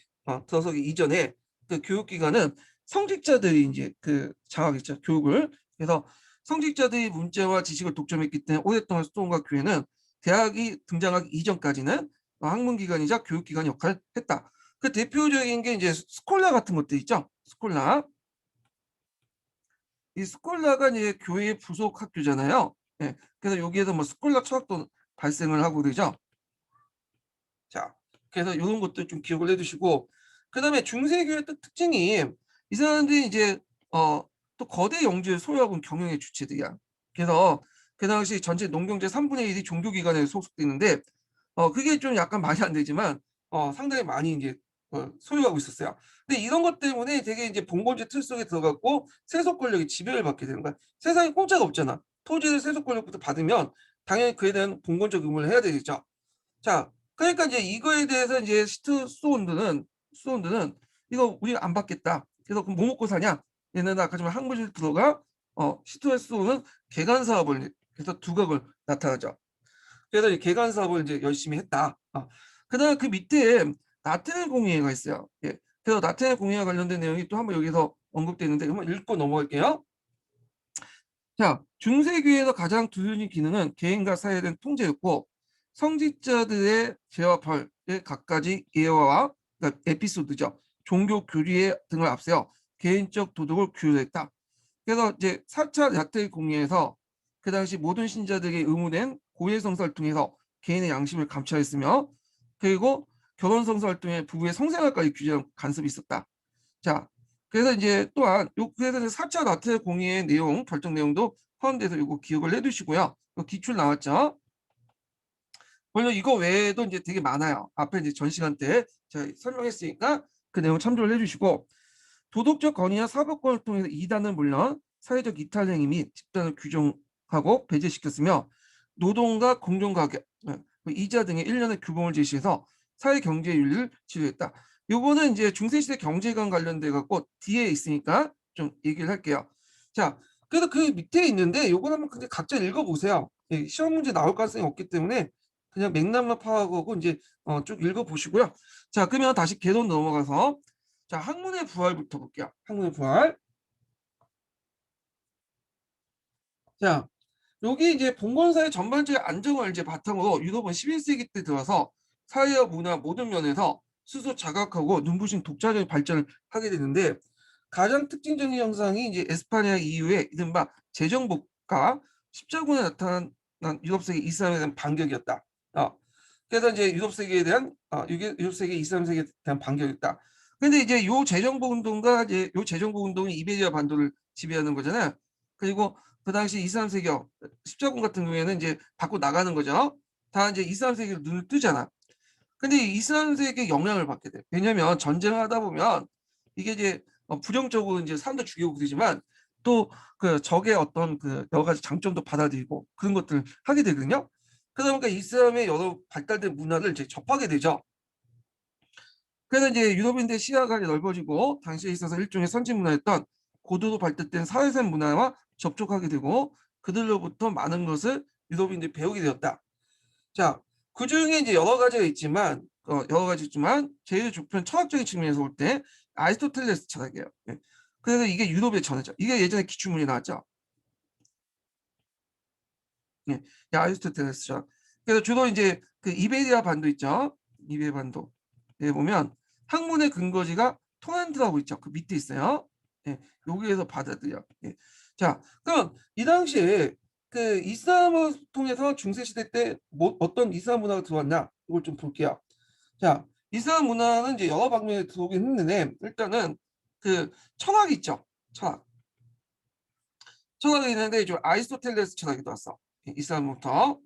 이전에 그 교육기관은 성직자들이 이제 그 장악했죠, 교육을. 그래서 성직자들이 문자와 지식을 독점했기 때문에 오랫동안 수도원과 교회는 대학이 등장하기 이전까지는 학문기관이자 교육기관 역할을 했다. 그 대표적인 게 이제 스콜라 같은 것들 있죠. 스콜라. 이 스콜라가 이제 교회 부속 학교잖아요. 예, 그래서 여기에서 뭐 스콜라 철학도 발생을 하고 그러죠. 자, 그래서 이런 것도 좀 기억을 해두시고, 그 다음에 중세교회 또 특징이 이 사람들이 이제 또 거대 영지를 소유하고 있는 경영의 주체들이야. 그래서 그 당시 전체 농경제 3분의 1이 종교기관에 소속돼 있는데 그게 좀 약간 말이 안 되지만 상당히 많이 이제 소유하고 있었어요. 근데 이런 것 때문에 되게 이제 봉건제 틀 속에 들어갔고 세속 권력이 지배를 받게 되는 거야. 세상에 공짜가 없잖아. 토지를 세속 권력부터 받으면 당연히 그에 대한 봉건적 의무를 해야 되겠죠. 자, 그러니까 이제 이거에 대해서 이제 수도원들은 이거 우리 안 받겠다. 그래서 그럼 뭐 먹고 사냐? 얘는 아까 좀 항무실 들어가 시투 수도원은 개간 사업을 해서 두각을 나타나죠. 그래서 이 개간 사업을 이제 열심히 했다. 그다음 그 밑에 나트륨 공유회가 있어요. 예. 그래서 나트륨 공유회와 관련된 내용이 또 한번 여기서 언급되어 있는데 한번 읽고 넘어갈게요. 자, 중세교회에서 가장 두려운 기능은 개인과 사회에 대한 통제였고 성직자들의 죄와 벌의 갖가지 예화와 그러니까 에피소드죠. 종교 교리 등을 앞세워 개인적 도덕을 규율했다. 그래서 이제 4차 야트의 공의에서 그 당시 모든 신자들에게 의무된 고해 성사 활동에서 개인의 양심을 감찰했으며 그리고 결혼 성사 활동에 부부의 성생활까지 규제한 간섭이 있었다. 자, 그래서 이제 또한 그래서 4차 나트 공의의 내용 결정 내용도 포함돼서 이거 기억을 해두시고요. 기출 나왔죠. 물론 이거 외에도 이제 되게 많아요. 앞에 이제 전 시간 때 제가 설명했으니까 그 내용 참조를 해주시고 도덕적 권위와 사법권을 통해서 이단은 물론 사회적 이탈 행위 및 집단을 규정하고 배제시켰으며 노동과 공정가격, 이자 등의 일련의 규범을 제시해서 사회 경제 윤리를 지도했다. 요거는 이제 중세시대 경제관 관련돼 갖고 뒤에 있으니까 좀 얘기를 할게요. 자, 그래서 그 밑에 있는데 요거는 한번 그냥 각자 읽어보세요. 시험 문제 나올 가능성이 없기 때문에 그냥 맥락만 파악하고 이제 쭉 읽어보시고요. 자, 그러면 다시 개론 넘어가서 자, 학문의 부활부터 볼게요. 학문의 부활. 자, 여기 이제 봉건사의 전반적인 안정을 이제 바탕으로 유럽은 11세기 때 들어서 사회와 문화 모든 면에서 스스로 자각하고 눈부신 독자적인 발전을 하게 되는데 가장 특징적인 현상이 이제 에스파냐 이후에 이른바 재정복과 십자군에 나타난 유럽 세계 이슬람에 대한 반격이었다. 그래서 이제 유럽 세계에 대한 유럽 세계 이슬람 세계에 대한 반격이었다. 근데 이제 요 재정복 운동과 이제 요 재정복 운동이 이베리아 반도를 지배하는 거잖아요. 그리고 그 당시 이슬람 세계 십자군 같은 경우에는 이제 밖으로 나가는 거죠. 다 이제 이슬람 세계로 눈을 뜨잖아. 근데 이 이슬람 세계에 영향을 받게 돼. 왜냐면 전쟁을 하다 보면 이게 이제 부정적으로 이제 사람도 죽이고 그러지만 또 그 적의 어떤 그 여러 가지 장점도 받아들이고 그런 것들을 하게 되거든요. 그러다 보니까 이슬람의 여러 발달된 문화를 이제 접하게 되죠. 그래서 이제 유럽인들의 시야가 넓어지고 당시에 있어서 일종의 선진 문화였던 고도로 발달된 사회생 문화와 접촉하게 되고 그들로부터 많은 것을 유럽인들이 배우게 되었다. 자, 그 중에 이제 여러 가지 있지만 제일 좁은 철학적인 측면에서 볼 때 아리스토텔레스 철학이에요. 예. 그래서 이게 유럽의 전해죠. 이게 예전에 기출문이 나왔죠. 예, 아리스토텔레스 철학. 그래서 주로 이제 그 이베리아 반도 있죠. 이베리아 반도. 예, 보면 학문의 근거지가 토렌토라고 있죠. 그 밑에 있어요. 예, 여기에서 받아들여. 예. 자, 그럼 이 당시에 그 이슬람을 통해서 중세 시대 때 뭐 어떤 이슬람 문화가 들어왔나 이걸 좀 볼게요. 자, 이슬람 문화는 이제 여러 방면에 들어오긴 했는데 일단은 그 철학이 있죠. 철학. 철학이 있는데 좀 아리스토텔레스 철학이 들어왔어. 이슬람부터.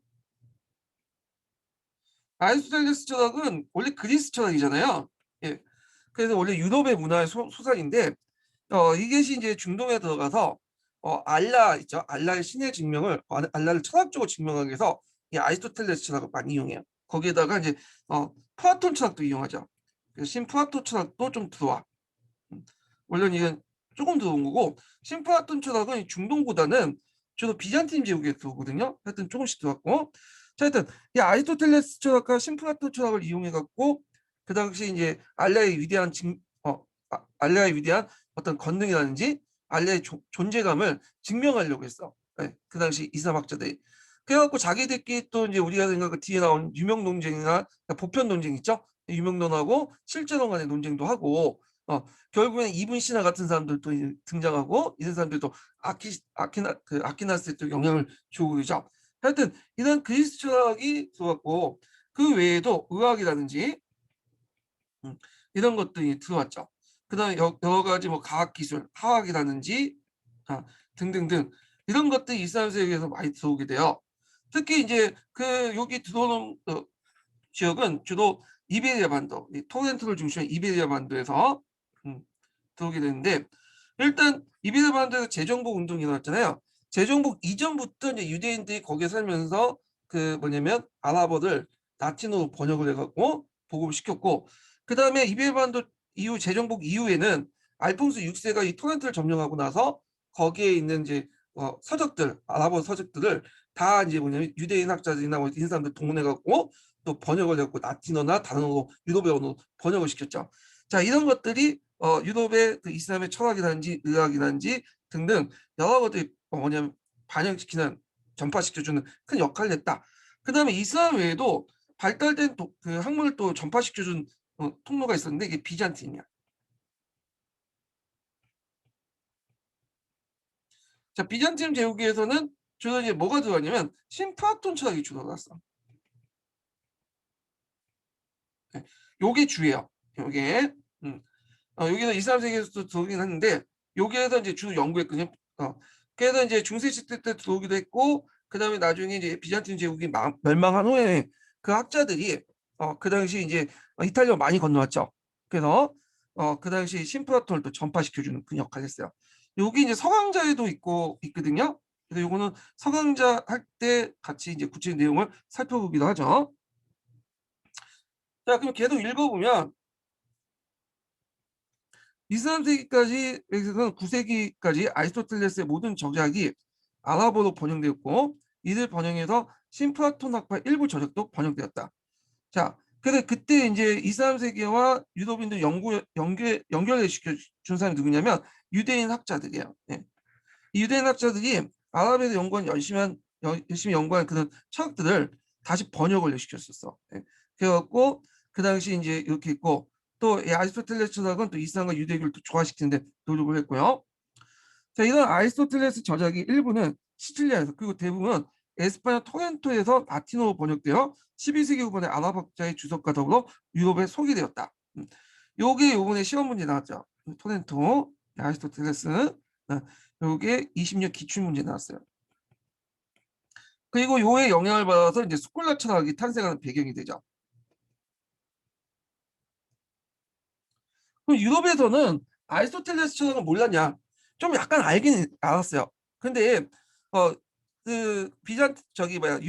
아리스토텔레스 철학은 원래 그리스 철학이잖아요. 예. 그래서 원래 유럽의 문화의 소산인데 이것이 이제 중동에 들어가서 알라 있죠. 알라의 신의 증명을 알라를 철학적으로 증명하기 위해서 이 아리스토텔레스 철학을 많이 이용해요. 거기에다가 이제 플라톤 철학도 이용하죠. 그래서 신플라톤 철학도 좀 들어와. 원래는 이건 조금 들어온 거고 신플라톤 철학은 중동보다는 주로 비잔틴 제국에 들어오거든요. 하여튼 조금씩 들어왔고 자, 하여튼 이 아리스토텔레스 철학과 신플라톤 철학을 이용해 갖고 그 당시 이제 알라의 위대한 어떤 권능이라든지 알라의 존재감을 증명하려고 했어. 네, 그 당시 이슬람학자들이. 그래갖고 자기들끼리 또 이제 우리가 생각한 뒤에 나온 유명 논쟁이나 보편 논쟁 있죠. 유명론하고 실제론 간의 논쟁도 하고 결국에는 이분 시나 같은 사람들도 등장하고 이런 사람들도 아키나스에 또 영향을 주고 그러죠. 하여튼 이런 그리스 철학이 들어왔고 그 외에도 의학이라든지 이런 것들이 들어왔죠. 그다음에 여러 가지 뭐 과학기술, 화학이라든지 등등등 이런 것들이 이슬람 세계에서 많이 들어오게 돼요. 특히 이제 그 여기 들어오는 지역은 주로 이베리아 반도, 토렌토를 중심으로 이베리아 반도에서 들어오게 되는데 일단 이베리아 반도에서 재정복 운동이 일어났잖아요. 재정복 이전부터 이제 유대인들이 거기에 살면서 그 뭐냐면 아랍어를 라틴어로 번역을 해갖고 복음을 시켰고 그 다음에 이베리아 반도 이후 재정복 이후에는 알폰소 6세가 이 토렌토를 점령하고 나서 거기에 있는 이제 서적들 아랍어 서적들을 다 이제 뭐냐면 유대인 학자들이나 뭐 이런 사람들 동원해갖고 또 번역을 했고 라틴어나 다른 유럽의 언어 번역을 시켰죠. 자, 이런 것들이 유럽의 그 이슬람의 철학이라든지 의학이라든지 등등 여러 것들이 뭐냐면 반영시키는 전파시켜주는 큰 역할을 했다. 그 다음에 이슬람 외에도 발달된 그 학문을 또 전파시켜준 통로가 있었는데 이게 비잔틴이야. 자, 비잔틴 제국에서는 주로 이제 뭐가 들어갔냐면 신프라톤 철학이 주로 나왔어. 네, 요게 주예요. 요게 여기서 이슬람 세계에서도 들어오긴 하는데 여기에서 이제 주로 연구했거든요. 그래서 이제 중세 시대 때 들어오기도 했고 그 다음에 나중에 이제 비잔틴 제국이 멸망한 후에 그 학자들이 그 당시 이제 이탈리아 많이 건너왔죠. 그래서 그 당시 신프라톤을 또 전파시켜주는 그 역할을 했어요. 여기 이제 서강자에도 있거든요. 그래서 요거는 서강자 할 때 같이 이제 구체적인 내용을 살펴보기도 하죠. 자, 그럼 계속 읽어보면 이슬람 세기까지 여기서는 9세기까지 아리스토텔레스의 모든 저작이 아랍어로 번역되었고 이들 번역에서 신프라톤 학파의 일부 저작도 번역되었다. 자, 그래서 그때 이제 이슬람 세계와 유럽인들 연결해 시켜 준 사람이 누구냐면 유대인 학자들이에요. 네. 이 유대인 학자들이 아랍에서 열심히 연구한 그런 철학들을 다시 번역을 시켰었어. 네. 그래갖고 그 당시 이제 이렇게 있고 또 이 아리스토텔레스 철학은 또 이슬람과 유대교를 또 조화시키는데 노력을 했고요. 자, 이런 아리스토텔레스 저작이 일부는 시칠리아에서 그리고 대부분 에스파냐 토렌토에서 라틴어로 번역되어 12세기 후반에 아랍 학자의 주석과 더불어 유럽에 소개되었다. 요게 요번에 시험 문제 나왔죠. 토렌토 아리스토텔레스 요게 20년 기출 문제 나왔어요. 그리고 요의 영향을 받아서 이제 스콜라 철학이 탄생하는 배경이 되죠. 그럼 유럽에서는 아리스토텔레스 철학은 몰랐냐? 좀 약간 알긴 알았어요. 근데 그 비잔 저기 뭐야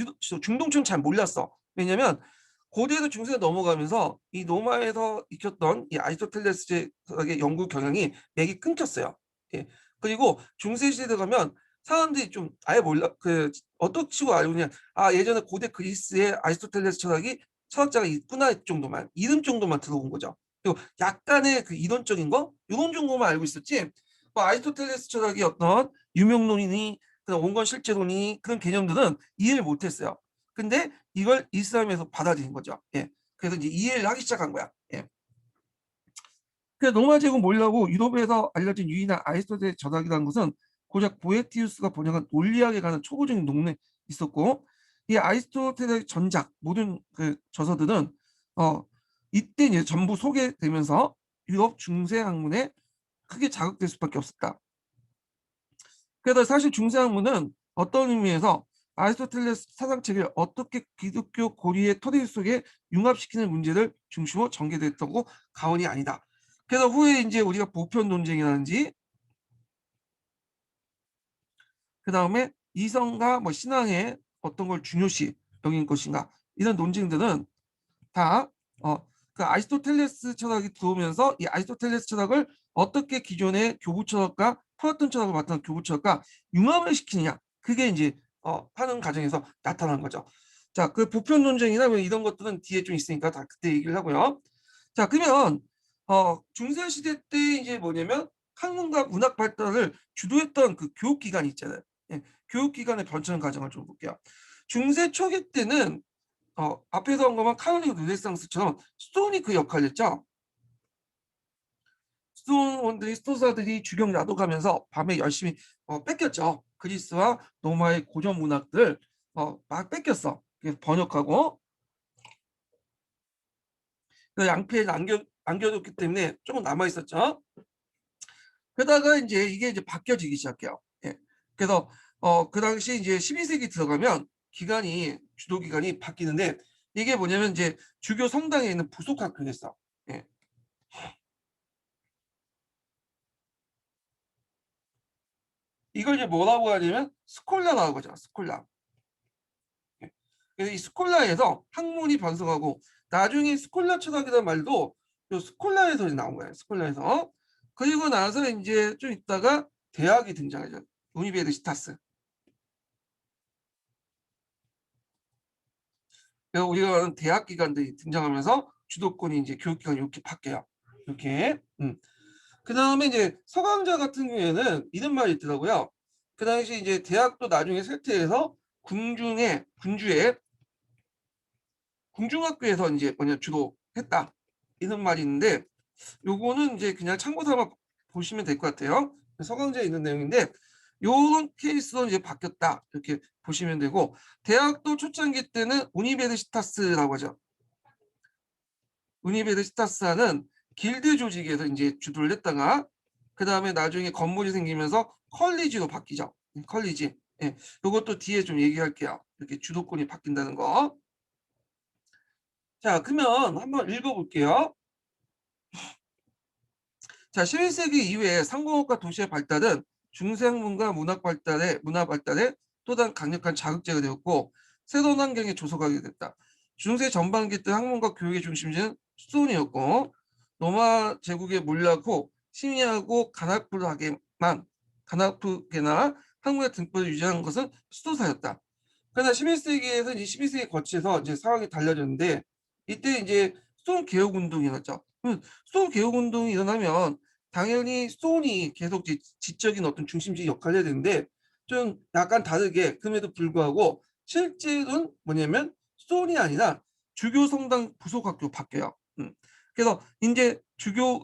중동층 잘 몰랐어. 왜냐면 고대에서 중세에 넘어가면서 이 로마에서 익혔던 이 아리스토텔레스의 연구 경향이 맥이 끊겼어요. 예. 그리고 중세 시대 들어가면 사람들이 좀 아예 몰라 그 어떻게 치고 알고 그냥 예전에 고대 그리스의 아리스토텔레스 철학자가 있구나 정도만 이름 정도만 들어온 거죠. 그리고 약간의 그 이론적인 거 이런 정도만 알고 있었지 뭐 아리스토텔레스 철학의 어떤 유명론이니 그런 원건 실제론이 그런 개념들은 이해를 못했어요. 근데 이걸 이슬람에서 받아들인 거죠. 예. 그래서 이제 이해를 하기 시작한 거야. 예. 그래서 로마 제국 몰라고 유럽에서 알려진 유일한 아리스토텔레스 철학이라는 것은 고작 보에티우스가 번역한 논리학에 관한 초보적인 논문에 있었고 이 아리스토텔레스 전작 모든 그 저서들은 이때 이제 전부 소개되면서 유럽 중세 학문에 크게 자극될 수밖에 없었다. 그래서 사실 중세 학문은 어떤 의미에서 아리스토텔레스 사상체계를 어떻게 기독교 고리의 토대 속에 융합시키는 문제를 중심으로 전개됐다고 가언이 아니다. 그래서 후에 이제 우리가 보편 논쟁이라든지 그 다음에 이성과 뭐 신앙의 어떤 걸 중요시 여긴 것인가 이런 논쟁들은 다 그 아리스토텔레스 철학이 들어오면서 이 아리스토텔레스 철학을 어떻게 기존의 교부 철학과 플라톤 철학을 바탕 교부 철학과 융합을 시키느냐 그게 이제 하는 과정에서 나타난 거죠. 자, 그 보편 논쟁이나 뭐 이런 것들은 뒤에 좀 있으니까 다 그때 얘기를 하고요. 자, 그러면 중세 시대 때 이제 뭐냐면 학문과 문학 발달을 주도했던 그 교육 기관이 있잖아요. 예, 교육 기관의 변천 과정을 좀 볼게요. 중세 초기 때는 앞에서 한 것만 카톨릭 르네상스처럼 스톤이 그 역할을 했죠. 스톤원들이 스토사들이 주경 야독하면서 밤에 열심히 뺏겼죠. 그리스와 로마의 고전 문학들 막 뺏겼어. 그래서 번역하고 그 양피에 남겨뒀기 때문에 조금 남아 있었죠. 그러다가 이게 바뀌어지기 시작해요. 예. 그래서 그 당시 이제 12세기 들어가면 주도 기간이 바뀌는데 이게 뭐냐면 이제 주교 성당에 있는 부속 학교였어. 예. 이걸 이제 뭐라고 하냐면 스콜라라고 하죠. 스콜라. 예. 그래서 이 스콜라에서 학문이 번성하고 나중에 스콜라 철학이라는 말도 요 스콜라에서 나온 거예요. 스콜라에서. 그리고 나서 이제 좀 있다가 대학이 등장하죠. 우니베르시타스. 그래서 우리가 아는 대학 기관들이 등장하면서 주도권이 이제 교육기관이 이렇게 바뀌어요. 이렇게. 그 다음에 이제 서강자 같은 경우에는 이런 말이 있더라고요. 그 당시 이제 대학도 나중에 쇠퇴해서 군주의 궁중학교에서 이제 뭐냐 주로 했다 이런 말이 있는데 요거는 이제 그냥 참고 삼아 보시면 될 것 같아요. 서강제에 있는 내용인데 요런 케이스로 이제 바뀌었다 이렇게 보시면 되고 대학도 초창기 때는 우니베르시타스라고 하죠. 우니베르시타스는 길드 조직에서 이제 주도를 했다가 그 다음에 나중에 건물이 생기면서 컬리지로 바뀌죠. 컬리지. 예, 요것도 뒤에 좀 얘기할게요. 이렇게 주도권이 바뀐다는 거. 자, 그러면 한번 읽어볼게요. 자, 11세기 이후에 상공업과 도시의 발달은 중세학문과 문화 발달에 또 다른 강력한 자극제가 되었고 새로운 환경에 조성하게 됐다. 중세 전반기 때 학문과 교육의 중심지는 수도원이었고 로마 제국의 몰락 후 심리하고 가나프게나 학문의 등불을 유지한 것은 수도사였다. 그러나 11세기에서 이제 12세기 거치해서 이제 상황이 달라졌는데 이때 이제 수도원 개혁 운동이 일어났죠. 수도원 개혁 운동이 일어나면 당연히 수도원이 계속 지적인 어떤 중심지 역할을 해야 되는데 좀 약간 다르게 그럼에도 불구하고 실제로는 뭐냐면 수도원이 아니라 주교 성당 부속 학교 바뀌어요. 그래서 이제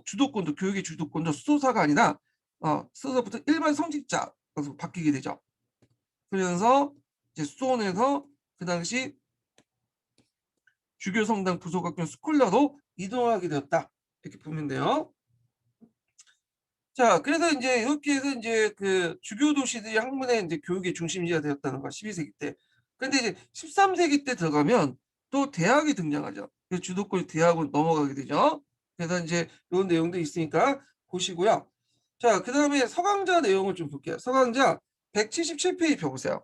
주도권도 교육의 주도권도 수도사가 아니라 수도사부터 일반 성직자로 바뀌게 되죠. 그러면서 이제 수도원에서 그 당시 주교 성당 부속학교 스콜라로 이동하게 되었다. 이렇게 보면 돼요. 자, 그래서 이제 이렇게 해서 이제 그 주교 도시들이 학문의 이제 교육의 중심지가 되었다는 거 12세기 때. 근데 이제 13세기 때 들어가면 또 대학이 등장하죠. 그래서 주도권이 대학으로 넘어가게 되죠. 그래서 이제 이런 내용도 있으니까 보시고요. 자, 그 다음에 서강자 내용을 좀 볼게요. 서강자 177페이지 펴보세요.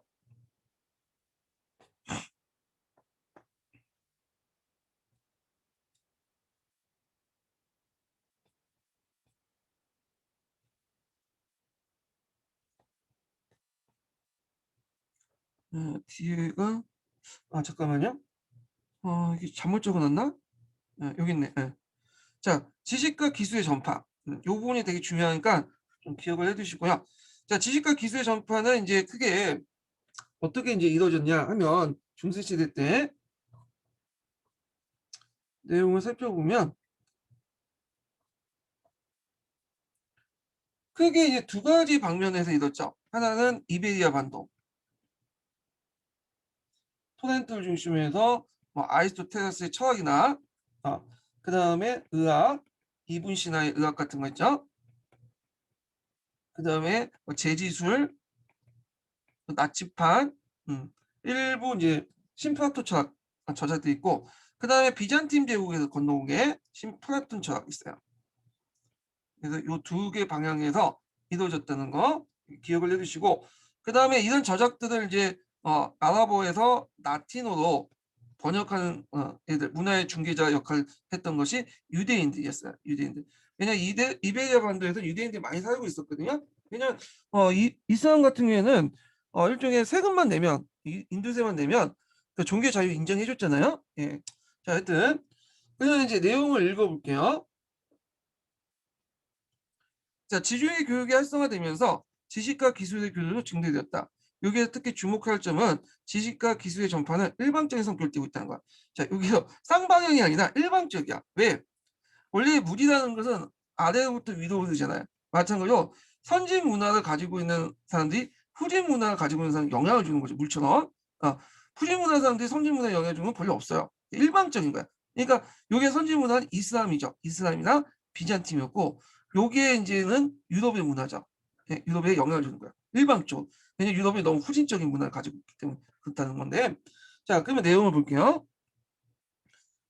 뒤에가 잠깐만요. 이게 잘못 적어놨나? 여기 있네. 자, 지식과 기술의 전파. 요 부분이 되게 중요하니까 좀 기억을 해두시고요. 자, 지식과 기술의 전파는 이제 크게 어떻게 이제 이루어졌냐 하면 중세 시대 때 내용을 살펴보면 크게 이제 두 가지 방면에서 이뤘죠. 하나는 이베리아 반도, 토렌토를 중심으로 해서 뭐 아리스토텔레스의 철학이나 그 다음에 의학, 이분 신화의 의학 같은 거 있죠. 그 다음에 뭐 재지술, 나치판, 일부 이제 심플라토 철학 저자도 있고 그 다음에 비잔틴 제국에서 건너온 게 심플라톤 철학이 있어요. 그래서 이 두 개 방향에서 이루어졌다는 거 기억을 해주시고 그 다음에 이런 저작들을 이제 아랍어에서 라틴어로 번역하는 애들 문화의 중개자 역할을 했던 것이 유대인들이었어요. 유대인들. 왜냐 이베리아 반도에서 유대인들이 많이 살고 있었거든요. 왜냐면 이슬람 같은 경우에는 일종의 세금만 내면 인도세만 내면 그 종교 자유 인정해 줬잖아요. 예. 자, 하여튼 그래서 이제 내용을 읽어볼게요. 자, 지주의 교육이 활성화되면서 지식과 기술의 교류도 증대되었다. 여기에 특히 주목할 점은 지식과 기술의 전파는 일방적인 성격을 띠고 있다는 거야. 자, 여기서 쌍방향이 아니라 일방적이야. 왜? 원래 물이라는 것은 아래로부터 위로 오르잖아요. 마찬가지로 선진 문화를 가지고 있는 사람들이 후진 문화를 가지고 있는 사람에 영향을 주는 거죠. 물처럼. 후진 문화 사람들이 선진 문화에 영향을 주는 건 별로 없어요. 일방적인 거야. 그러니까 요게 선진 문화는 이슬람이죠. 이슬람이나 비잔팀이었고 요게 이제는 유럽의 문화죠. 예, 유럽에 영향을 주는 거야. 일방적. 왜냐면 유럽이 너무 후진적인 문화를 가지고 있기 때문에 그렇다는 건데. 자, 그러면 내용을 볼게요.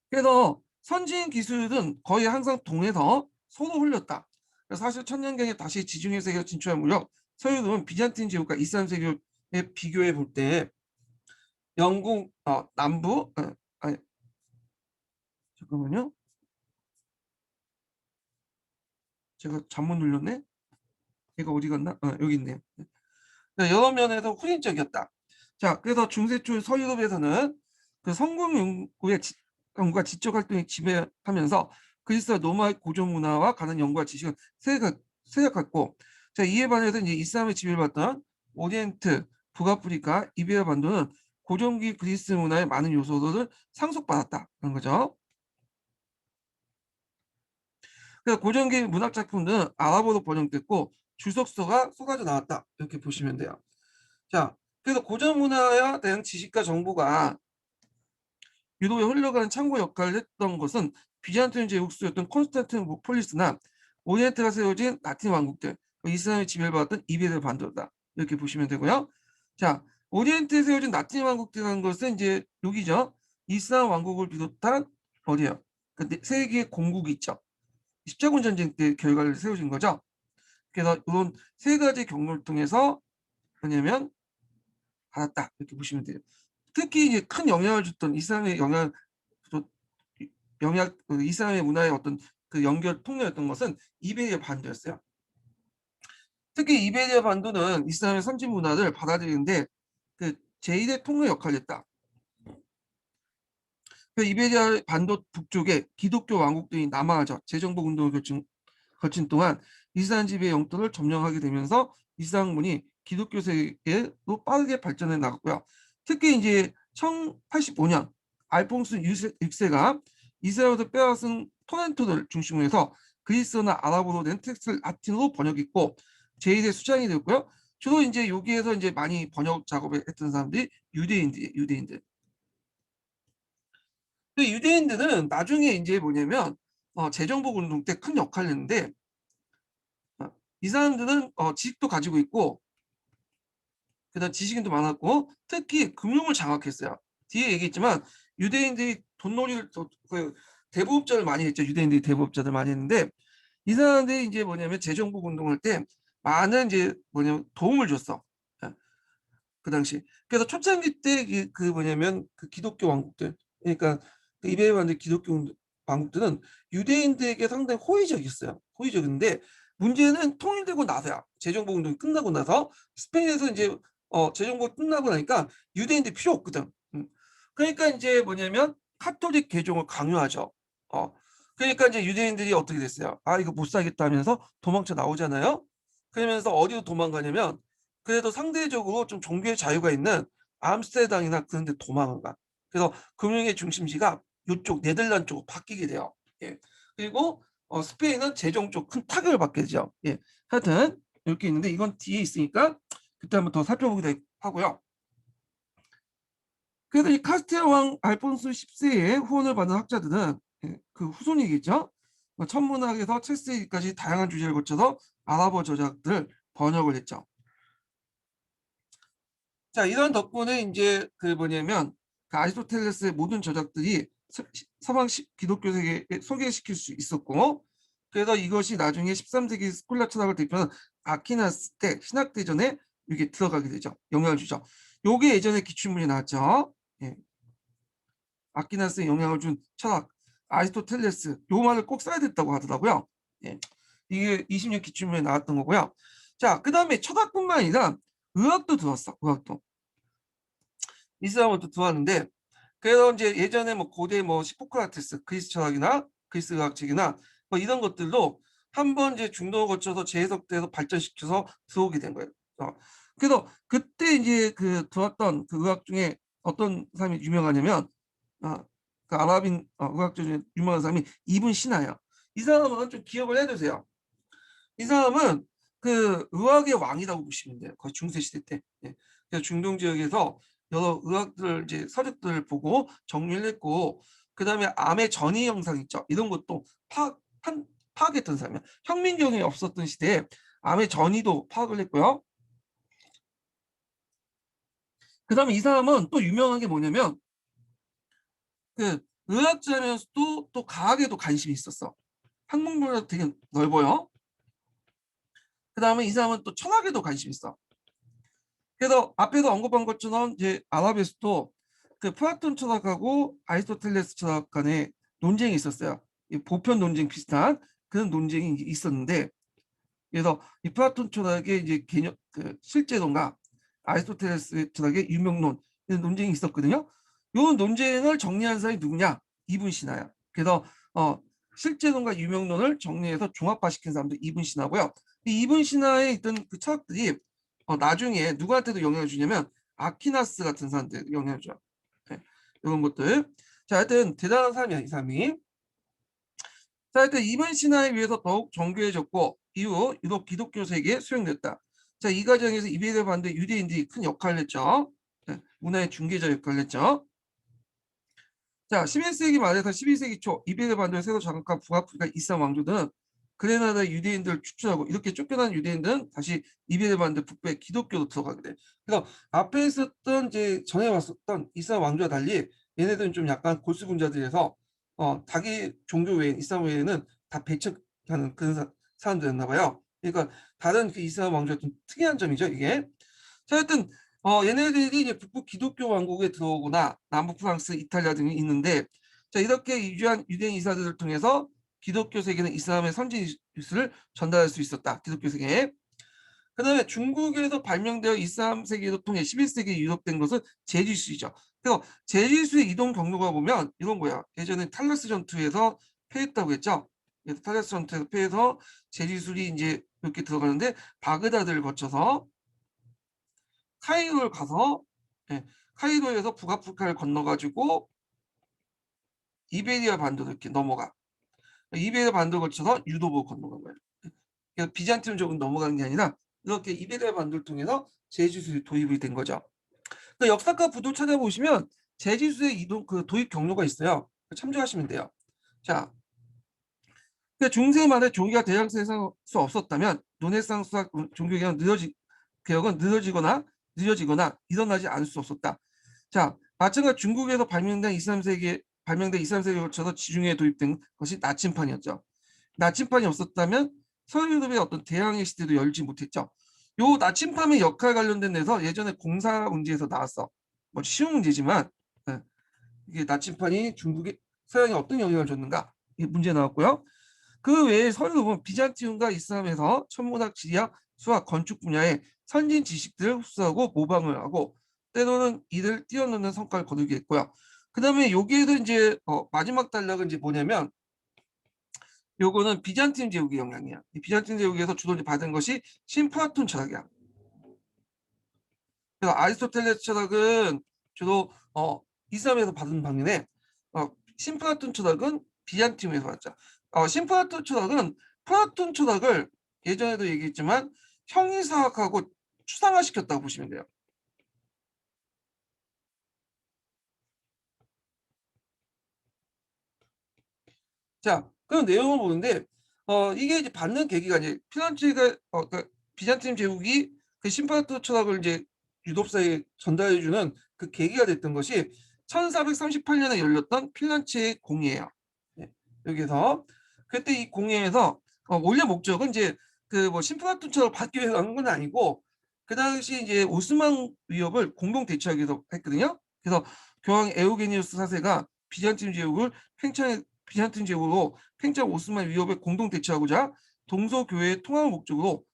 그래서 선진 기술은 거의 항상 동에서 서로 흘렸다. 그래서 사실 천년경에 다시 지중해 세계로 진출한 무렵 서유럽은 비잔틴 제국과 이슬람 세계에 비교해 볼 때 영국 남부 아니 잠깐만요. 제가 잘못 눌렀네. 얘가 어디 갔나? 여기 있네요. 여러 면에서 후진적이었다. 자, 그래서 중세 초 서유럽에서는 그 성공 연구가 지적 활동이 지배하면서 그리스와 로마의 고전 문화와 관한 연구와 지식은 세약했고, 자, 이에 반해서 이제 이슬람의 지배를 받던 오리엔트, 북아프리카, 이베리아 반도는 고전기 그리스 문화의 많은 요소들을 상속받았다 그런 거죠. 그래서 고전기 문학 작품들은 아랍어로 번역됐고 주석서가 쏟아져 나왔다 이렇게 보시면 돼요. 자, 그래서 고전 문화에 대한 지식과 정보가 유도에 흘러가는 창고 역할을 했던 것은 비잔틴 제국수였던 콘스탄티노폴리스나 오리엔트가 세워진 라틴 왕국들, 이슬람의 지배를 받았던 이베리아 반도다 이렇게 보시면 되고요. 자, 오리엔트에 세워진 라틴 왕국들이라는 것은 이제 여기죠. 이슬람 왕국을 비롯한 어디요? 그 세계의 공국이 있죠. 십자군 전쟁 때 결과를 세워진 거죠. 그래서 이런 세 가지 경로를 통해서 뭐냐면 받았다 이렇게 보시면 돼요. 특히 이제 큰 영향을 줬던 이슬람의 이슬람의 문화의 어떤 그 연결 통로였던 것은 이베리아 반도였어요. 특히 이베리아 반도는 이슬람의 선진 문화를 받아들이는데 그 제1의 통로 역할을 했다. 그 이베리아 반도 북쪽에 기독교 왕국들이 남하하죠. 재정복 운동을 거친 동안 이슬람 지배 영토를 점령하게 되면서 이슬람문이 기독교 세계로 빠르게 발전해 나갔고요. 특히 이제 1085년 알폰스 6세가 이스라엘에서 빼앗은 토렌토를 중심으로 해서 그리스어나 아랍어로 낸 텍스트를 라틴어로 번역했고 제1의 수장이 되었고요. 주로 이제 여기에서 이제 많이 번역 작업을 했던 사람들이 유대인들. 그 유대인들은 나중에 이제 뭐냐면 재정복 운동 때 큰 역할을 했는데 이 사람들은 지식도 가지고 있고 그다음 지식인도 많았고 특히 금융을 장악했어요. 뒤에 얘기했지만 유대인들이 돈놀이를 그 대부업자를 많이 했죠. 유대인들이 대부업자들 많이 했는데 이 사람들이 이제 뭐냐면 재정복 운동할 때 많은 이제 뭐냐면 도움을 줬어. 그 당시. 그래서 초창기 때 그 뭐냐면 그 기독교 왕국들 그러니까 그 이베리아의 기독교 왕국들은 유대인들에게 상당히 호의적이었어요. 호의적인데 문제는 통일되고 나서야 재정복 운동이 끝나고 나서 스페인에서 이제 재정복이 끝나고 나니까 유대인들이 필요 없거든. 그러니까 이제 뭐냐면 카톨릭 개종을 강요하죠. 그러니까 이제 유대인들이 어떻게 됐어요? 아 이거 못 살겠다 하면서 도망쳐 나오잖아요. 그러면서 어디로 도망가냐면 그래도 상대적으로 좀 종교의 자유가 있는 암스테르담이나 그런 데 도망가. 그래서 금융의 중심지가 이쪽 네덜란드 쪽으로 바뀌게 돼요. 예. 그리고 스페인은 재정 쪽 큰 타격을 받게 되죠. 예. 하여튼 이렇게 있는데 이건 뒤에 있으니까 그때 한번 더 살펴보기도 하고요. 그래서 이 카스티아 왕 알폰소 10세의 후원을 받은 학자들은 그 후손이겠죠. 천문학에서 첼스까지 다양한 주제를 거쳐서 아랍어 저작들 번역을 했죠. 자, 이런 덕분에 이제 그 뭐냐면 그 아리스토텔레스의 모든 저작들이 서방 기독교 세계에 소개시킬 수 있었고 그래서 이것이 나중에 13세기 스콜라 철학을 대표하는 아퀴나스 때 신학대전에 이게 들어가게 되죠. 영향을 주죠. 요게 예전에 기출문이 나왔죠. 예. 아퀴나스에 영향을 준 철학 아리스토텔레스 요 말을 꼭 써야 됐다고 하더라고요. 예. 이게 20년 기출문에 나왔던 거고요. 자, 그 다음에 철학뿐만 아니라 의학도 들었어. 의학도. 이 사람은 또 들어왔는데 그래서 이제 예전에 뭐 고대 뭐 히포크라테스 그리스 철학이나 그리스 의학책이나 뭐 이런 것들도 한번 이제 중동을 거쳐서 재해석돼서 발전시켜서 들어오게 된 거예요. 그래서 그때 이제 그 들어왔던 그 의학 중에 어떤 사람이 유명하냐면 그 아랍인 의학자 중에 유명한 사람이 이븐 시나예요. 이 사람은 좀 기억을 해두세요. 이 사람은 그 의학의 왕이라고 보시면 돼요. 거의 중세 시대 때. 예. 그래서 중동 지역에서 여러 의학들 이제 서적들을 보고 정리를 했고 그다음에 암의 전이 영상 있죠. 이런 것도 파악했던 사람이야. 혁민경이 없었던 시대에 암의 전이도 파악을 했고요. 그다음에 이 사람은 또 유명한 게 뭐냐면 그 의학자면서도 또 과학에도 관심이 있었어. 학문분야도 되게 넓어요. 그다음에 이 사람은 또 철학에도 관심이 있어. 그래서 앞에서 언급한 것처럼 이제 아랍에서도 그 플라톤 철학하고 아리스토텔레스 철학 간의 논쟁이 있었어요. 보편 논쟁 비슷한 그런 논쟁이 있었는데 그래서 이 플라톤 철학의 이제 개념 그 실제론과 아리스토텔레스 철학의 유명론 이런 논쟁이 있었거든요. 요 논쟁을 정리한 사람이 누구냐? 이분 신하야. 그래서 실제론과 유명론을 정리해서 종합화시킨 사람도 이분 신하고요. 이 이분 신하에 있던 그 철학들이 나중에 누구한테도 영향을 주냐면 아퀴나스 같은 사람들 영향을 줘요. 네, 이런 것들. 자, 하여튼 대단한 사람이야, 이 사람이. 자, 하여튼 이분 신하에 의해서 더욱 정교해졌고 이후 유독 기독교 세계에 수용됐다. 자, 이 과정에서 이베르 반대 유대인들이 큰 역할을 했죠. 네, 문화의 중개자 역할을 했죠. 자, 11세기 말에서 12세기 초 이베르 반도를 새로 장악한 북아프리카 이슬람 왕조들은 그레나다 유대인들을 축출하고 이렇게 쫓겨난 유대인들은 다시 이베르 반도 북부의 기독교로 들어가게 돼. 그래서 앞에 있었던 이제 전에 왔었던 이슬람 왕조와 달리 얘네들은 좀 약간 골수분자들에서 자기 종교 외엔 이슬람 외에는 다 배척하는 그런 사람들이었나 봐요. 그러니까 다른 그 이슬람 왕조가 좀 특이한 점이죠, 이게. 자, 하여튼 얘네들이 이제 북부 기독교 왕국에 들어오거나 남부 프랑스, 이탈리아 등이 있는데, 자, 이렇게 이주한 유대인 이사들을 통해서 기독교 세계는 이슬람의 선진 뉴스를 전달할 수 있었다. 기독교 세계에. 그다음에 중국에서 발명되어 이슬람 세계로 통해 11세기에 유럽된 것은 제지수이죠. 그래서 제지수의 이동 경로가 보면 이런 거야. 예전에 탈레스 전투에서 패했다고 했죠. 그래서 탈레스 전투에서 패해서 제지술이 이제 이렇게 들어가는데 바그다드를 거쳐서 카이로를 가서 카이로에서 북아프리카를 건너가지고 이베리아 반도를 이렇게 넘어가. 이베리아 반도를 거쳐서 유도부 건너간 거예요. 그래서 비잔티움 쪽은 넘어가는 게 아니라 이렇게 이베리아 반도를 통해서 제주수에 도입이 된 거죠. 그 역사과 부도 찾아보시면 제주수의 이동 그 도입 경로가 있어요. 참조하시면 돼요. 자, 중세 말에 종교가 대량세할 수 없었다면 르네상스와 종교개혁은 늦어지거나 일어나지 않을 수 없었다. 자, 마찬가지로 중국에서 발명된 이슬람 세계에 걸쳐서 지중해에 도입된 것이 나침판이었죠. 나침판이 없었다면 서유럽의 어떤 대항해 시대도 열지 못했죠. 요 나침판의 역할 관련된 데서 예전에 공사 문제에서 나왔어. 뭐 쉬운 문제지만 이게 나침판이 중국에 서양에 어떤 영향을 줬는가 이 문제 나왔고요. 그 외에 서유럽은 비잔티움과 이슬람에서 천문학, 지리학, 수학, 건축 분야의 선진 지식들을 흡수하고 모방을 하고 때로는 이를 뛰어넘는 성과를 거두게 했고요. 그다음에 여기에서 이제 마지막 단락은 이제 뭐냐면 요거는 비잔틴 제국의 영향이야. 이 비잔틴 제국에서 주로 받은 것이 신플라톤 철학이야. 그래서 아리스토텔레스 철학은 주로 이슬람에서 받은 방면에 신플라톤 철학은 비잔티움에서 받았죠. 신플라톤 철학은 플라톤 철학을 예전에도 얘기했지만 형이사학하고 추상화시켰다고 보시면 돼요. 자, 그런 내용을 보는데 이게 이제 받는 계기가 이제 피렌체가 그러니까 비잔틴 제국이 그 신플라톤 철학을 이제 유럽사에 전달해주는 그 계기가 됐던 것이 1438년에 열렸던 핀란체의 공예예요. 네, 여기서 그때 이 공예에서 원래 목적은 이제 그 뭐 신플라톤처럼 받기 위해서 하는 건 아니고 그 당시 이제 오스만 위협을 공동 대처하기 위해서 했거든요. 그래서 교황 에우게니우스 4세가 비잔틴 제국을 비잔틴 제국으로 팽창 오스만 위협에 공동 대처하고자 동서교회 통합을 목적으로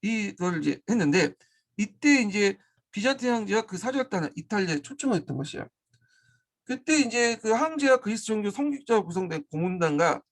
이걸 이제 했는데 이때 이제 비잔틴 황제가 그 사절단을 이탈리아에 초청을 했던 것이에요. 그때 이제 그 황제와 그리스 종교 성직자로 구성된 고문단과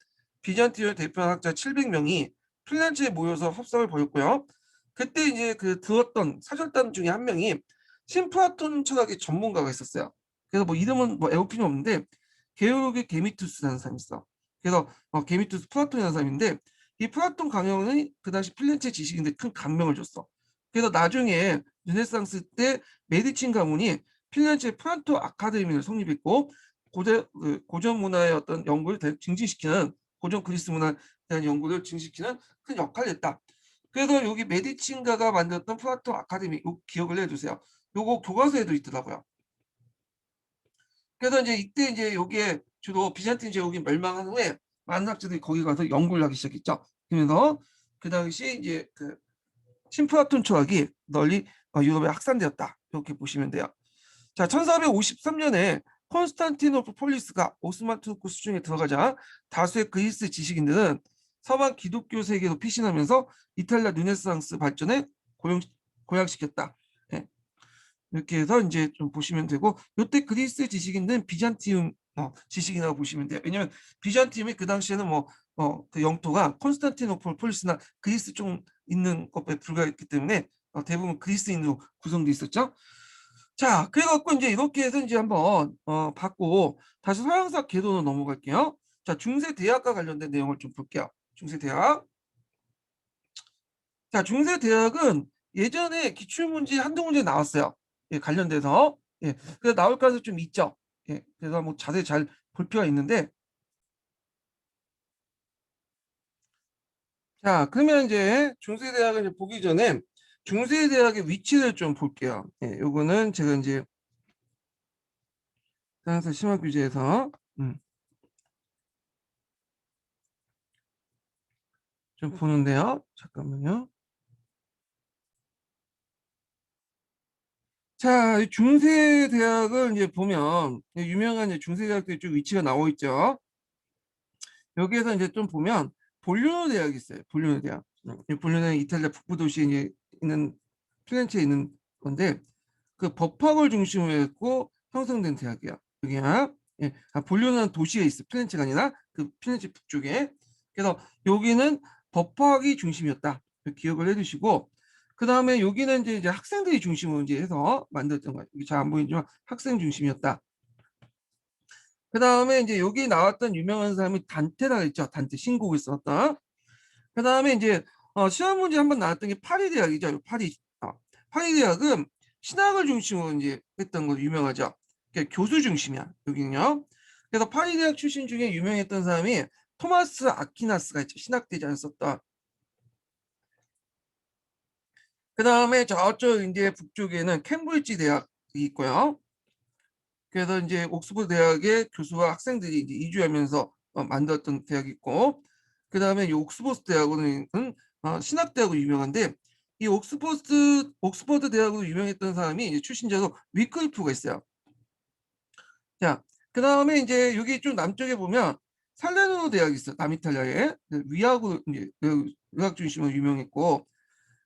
비잔티움을 대표하는 학자 700명이 핀란드에 모여서 협상을 벌였고요. 그때 이제 그 들었던 사절단 중에 한 명이 신플라톤 철학의 전문가가 있었어요. 그래서 뭐 이름은 뭐 애울 필요 없는데 게오르게 게미투스라는 사람이 있어. 그래서 게미투스 플라톤이라는 사람인데 이 플라톤 강연이 그 당시 핀란드 지식인데 큰 감명을 줬어. 그래서 나중에 르네상스 때 메디친 가문이 핀란드의 프란토 아카데미를 성립했고 고전 문화의 어떤 연구를 증진시키는 고전 그리스 문화에 대한 연구를 증진시키는 큰 역할을 했다. 그래서 여기 메디친가가 만들었던 프란토 아카데미 기억을 해두세요. 요거 교과서에도 있더라고요. 그래서 이제 이때 이제 여기에 주로 비잔틴 제국이 멸망한 후에 많은 학자들이 거기 가서 연구를 하기 시작했죠. 그래서 그 당시 이제 그 신플라톤 철학이 널리 유럽에 확산되었다. 이렇게 보시면 돼요. 자, 1453년에 콘스탄티노플 폴리스가 오스만 투르크 수중에 들어가자 다수의 그리스 지식인들은 서방 기독교 세계로 피신하면서 이탈리아 르네상스 발전에 고양시켰다. 예. 이렇게 해서 이제 좀 보시면 되고, 요때 그리스 지식인은 비잔티움 지식이라고 보시면 돼요. 왜냐면 비잔티움이 그 당시에는 그 영토가 콘스탄티노플 폴리스나 그리스 좀 있는 것에 불과했기 때문에 대부분 그리스인으로 구성돼 있었죠. 자, 그래갖고 이제 이렇게 해서 이제 한번 받고 다시 서양사 궤도로 넘어갈게요. 자, 중세 대학과 관련된 내용을 좀 볼게요. 중세 대학. 자, 중세 대학은 예전에 기출문제 한두 문제 나왔어요. 예, 관련돼서. 예, 그래서 나올 가능성이 좀 있죠. 예, 그래서 뭐 자세히 잘 볼 필요가 있는데, 자, 그러면 이제 중세 대학을 이제 보기 전에 중세 대학의 위치를 좀 볼게요. 예, 요거는 제가 이제 서양사 심화 규제에서 좀 보는데요. 잠깐만요. 자, 이 중세 대학을 이제 보면 유명한 이제 중세 대학들이 쭉 위치가 나와 있죠. 여기에서 이제 좀 보면 볼리오노 대학이 있어요. 볼리오노 대학. 이 볼리오노는 이탈리아 북부 도시에 이제 있는 피렌체에 있는 건데 그 법학을 중심으로 했고 형성된 대학이야. 여기야. 예. 볼리오노는 도시에 있어. 피렌체가 아니라 그 피렌체 북쪽에. 그래서 여기는 법학이 중심이었다. 기억을 해두시고 그 다음에 여기는 이제 학생들이 중심으로 이제 해서 만들었던 거예요. 여기 잘 안 보이지만 학생 중심이었다. 그 다음에 이제 여기 나왔던 유명한 사람이 단테라고 있죠. 단테 신곡을 썼던. 그 다음에 이제 시험 문제 한번 나왔던 게 파리 대학이죠. 파리. 파리 대학은 신학을 중심으로 이제 했던 거 유명하죠. 그러니까 교수 중심이야. 여기는요. 그래서 파리 대학 출신 중에 유명했던 사람이 토마스 아퀴나스가 있죠. 신학대전을 썼던. 그 다음에 저쪽 이제 북쪽에는 캠브리지 대학이 있고요. 그래서 이제 옥스퍼드 대학의 교수와 학생들이 이제 이주하면서 만들었던 대학이 있고, 그 다음에 이 옥스퍼드 대학은 신학대학으로 유명한데, 이 옥스퍼드 대학으로 유명했던 사람이 이제 출신자로 위클리프가 있어요. 자, 그 다음에 이제 여기 좀 남쪽에 보면 살레르노 대학이 있어요. 남이탈리아에 위학으로 이제 의학 중심으로 유명했고,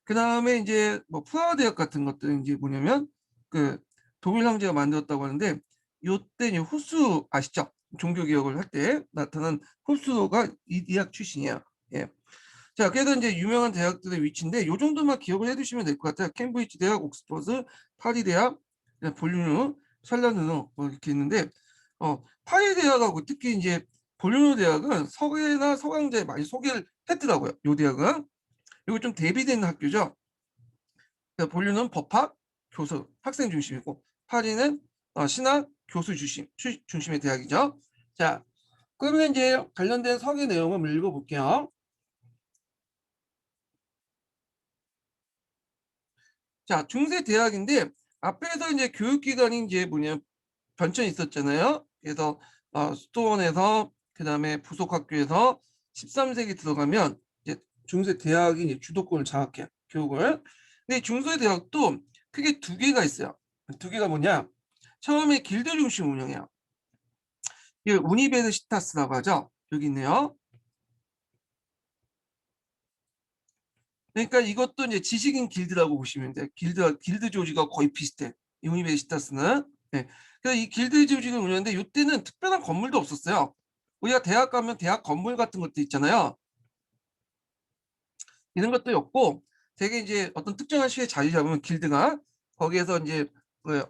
그 다음에 이제 뭐 프라하 대학 같은 것들은 이제 뭐냐면 그 독일 황제가 만들었다고 하는데 요때 이제 후스 아시죠? 종교 개혁을 할 때 나타난 후스가 이 대학 출신이에요. 예. 자, 그래서 이제 유명한 대학들의 위치인데 요 정도만 기억을 해두시면 될 것 같아요. 캠브리지 대학, 옥스퍼드, 파리 대학, 볼리누, 살라누노 뭐 이렇게 있는데 파리 대학하고 특히 이제 볼리누 대학은 서계나 서강자에 많이 소개를 했더라고요. 요 대학은. 이거 좀 대비되는 학교죠. 볼륨은 법학, 교수, 학생 중심이고 파리는 신학, 교수 중심의 대학이죠. 자, 그러면 이제 관련된 서계 내용을 한번 읽어볼게요. 자, 중세 대학인데 앞에서 이제 교육기관이 이제 뭐냐 변천이 있었잖아요. 그래서 수도원에서 그 다음에 부속학교에서 13세기 들어가면 이제 중세 대학이 이제 주도권을 장악해요. 교육을. 근데 중세 대학도 크게 두 개가 있어요. 두 개가 뭐냐? 처음에 길드 중심 운영해요. 이게 우니베르시타스라고 하죠. 여기 있네요. 그러니까 이것도 이제 지식인 길드라고 보시면 돼요. 길드 조직과 거의 비슷해. 이 우니베르시타스는. 네. 그래서 이 길드 조직을 운영하는데 이때는 특별한 건물도 없었어요. 우리가 대학 가면 대학 건물 같은 것도 있잖아요. 이런 것도 없고 되게 이제 어떤 특정한 시에 자리 잡으면 길드가 거기에서 이제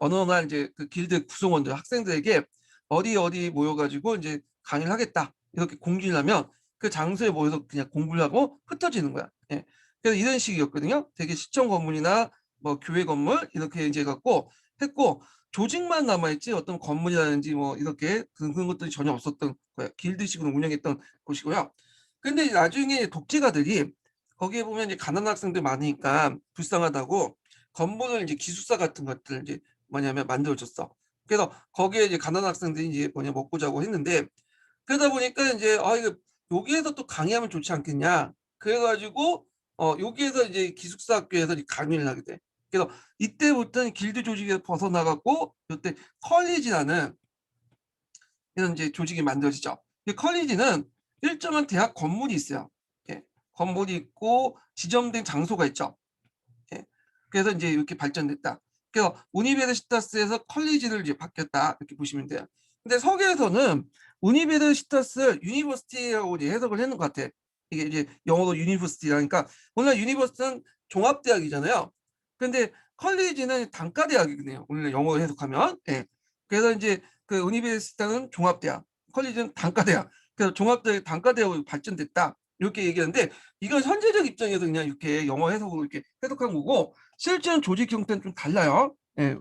어느 날 이제 그 길드 구성원들 학생들에게 어디 모여가지고 이제 강의를 하겠다 이렇게 공지를 하면 그 장소에 모여서 그냥 공부를 하고 흩어지는 거야. 예. 그래서 이런 식이었거든요. 되게 시청 건물이나 뭐 교회 건물 이렇게 이제 갖고 했고 조직만 남아있지 어떤 건물이라든지 뭐 이렇게 그런 것들이 전혀 없었던 거예요. 길드식으로 운영했던 곳이고요. 근데 나중에 독재가들이 거기에 보면 이제 가난한 학생들 많으니까 불쌍하다고 건물을 이제 기숙사 같은 것들 이제 뭐냐면 만들어줬어. 그래서 거기에 이제 가난한 학생들이 이제 뭐냐 먹고 자고 했는데 그러다 보니까 이제 이거 여기에서 또 강의하면 좋지 않겠냐. 그래가지고 여기에서 이제 기숙사 학교에서 이제 강의를 하게 돼. 그래서 이때부터는 길드 조직에서 벗어나갖고 이때 컬리지라는 이런 이제 조직이 만들어지죠. 이 컬리지는 일정한 대학 건물이 있어요. 예, 건물이 있고 지정된 장소가 있죠. 예, 그래서 이제 이렇게 발전됐다. 그래서 우니베르시타스에서 컬리지를 이제 바뀌었다 이렇게 보시면 돼요. 근데 서계에서는 우니베르시타스를 유니버시티라고 이제 해석을 했는 것 같아. 이게 이제 영어로 유니버시티라니까 원래 유니버시티는 종합대학이잖아요. 근데 컬리지는 단과대학이거든요. 원래 영어로 해석하면. 예. 그래서 이제 그 우니베르시타는 종합대학, 컬리지는 단과대학. 그래서 종합대학 단과대학으로 발전됐다. 이렇게 얘기하는데 이건 현재적 입장에서 그냥 이렇게 영어 해석으로 이렇게 해석한 거고 실제는 조직 형태는 좀 달라요. 예.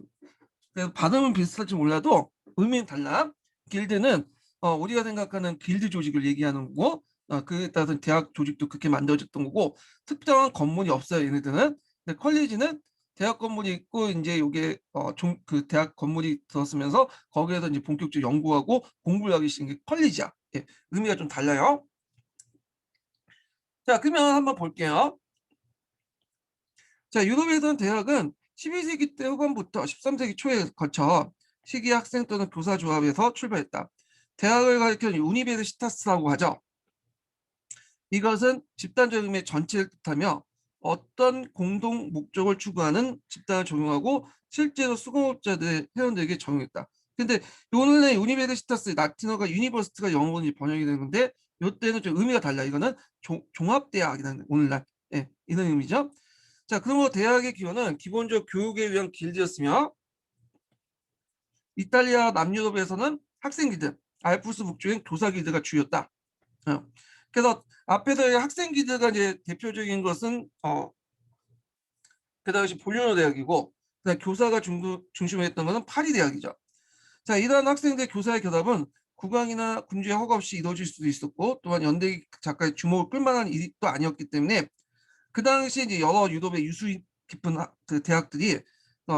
그래서 발음은 비슷할지 몰라도 의미는 달라. 길드는 우리가 생각하는 길드 조직을 얘기하는 거고 그에 따라서 대학 조직도 그렇게 만들어졌던 거고 특정한 건물이 없어요. 얘네들은. 근데 컬리지는 대학 건물이 있고 이제 요게 그 대학 건물이 들었으면서 거기에서 이제 본격적으로 연구하고 공부를 하기 시작한 게 컬리지야. 예. 의미가 좀 달라요. 자, 그러면 한번 볼게요. 자, 유럽에서는 대학은 12세기 때 후반부터 13세기 초에 거쳐 시기 학생 또는 교사 조합에서 출발했다. 대학을 가리키는 유니베르시타스라고 하죠. 이것은 집단적 의미의 전체를 뜻하며 어떤 공동 목적을 추구하는 집단을 적용하고 실제로 수공업자들 회원들에게 적용했다. 근데 오늘의 유니베르시타스 라틴어가 유니버시티가 영어로 번역이 되는 건데 이때는 좀 의미가 달라. 이거는 종합대학이라는 오늘날 이런 의미죠. 자, 그러므로 대학의 기원은 기본적 교육에 위한 길드였으며 이탈리아 남유럽에서는 학생 길드, 알프스 북쪽엔 교사 길드가 주였다. 그래서 앞에서 학생 길드가 이제 대표적인 것은 그 당시 볼리오노 대학이고 교사가 중심으로 했던 것은 파리 대학이죠. 자, 이러한 학생들 교사의 결합은 국왕이나 군주의 허가 없이 이루어질 수도 있었고 또한 연대 작가의 주목을 끌만한 일이 또 아니었기 때문에 그 당시 이제 여러 유럽의 유수 깊은 그 대학들이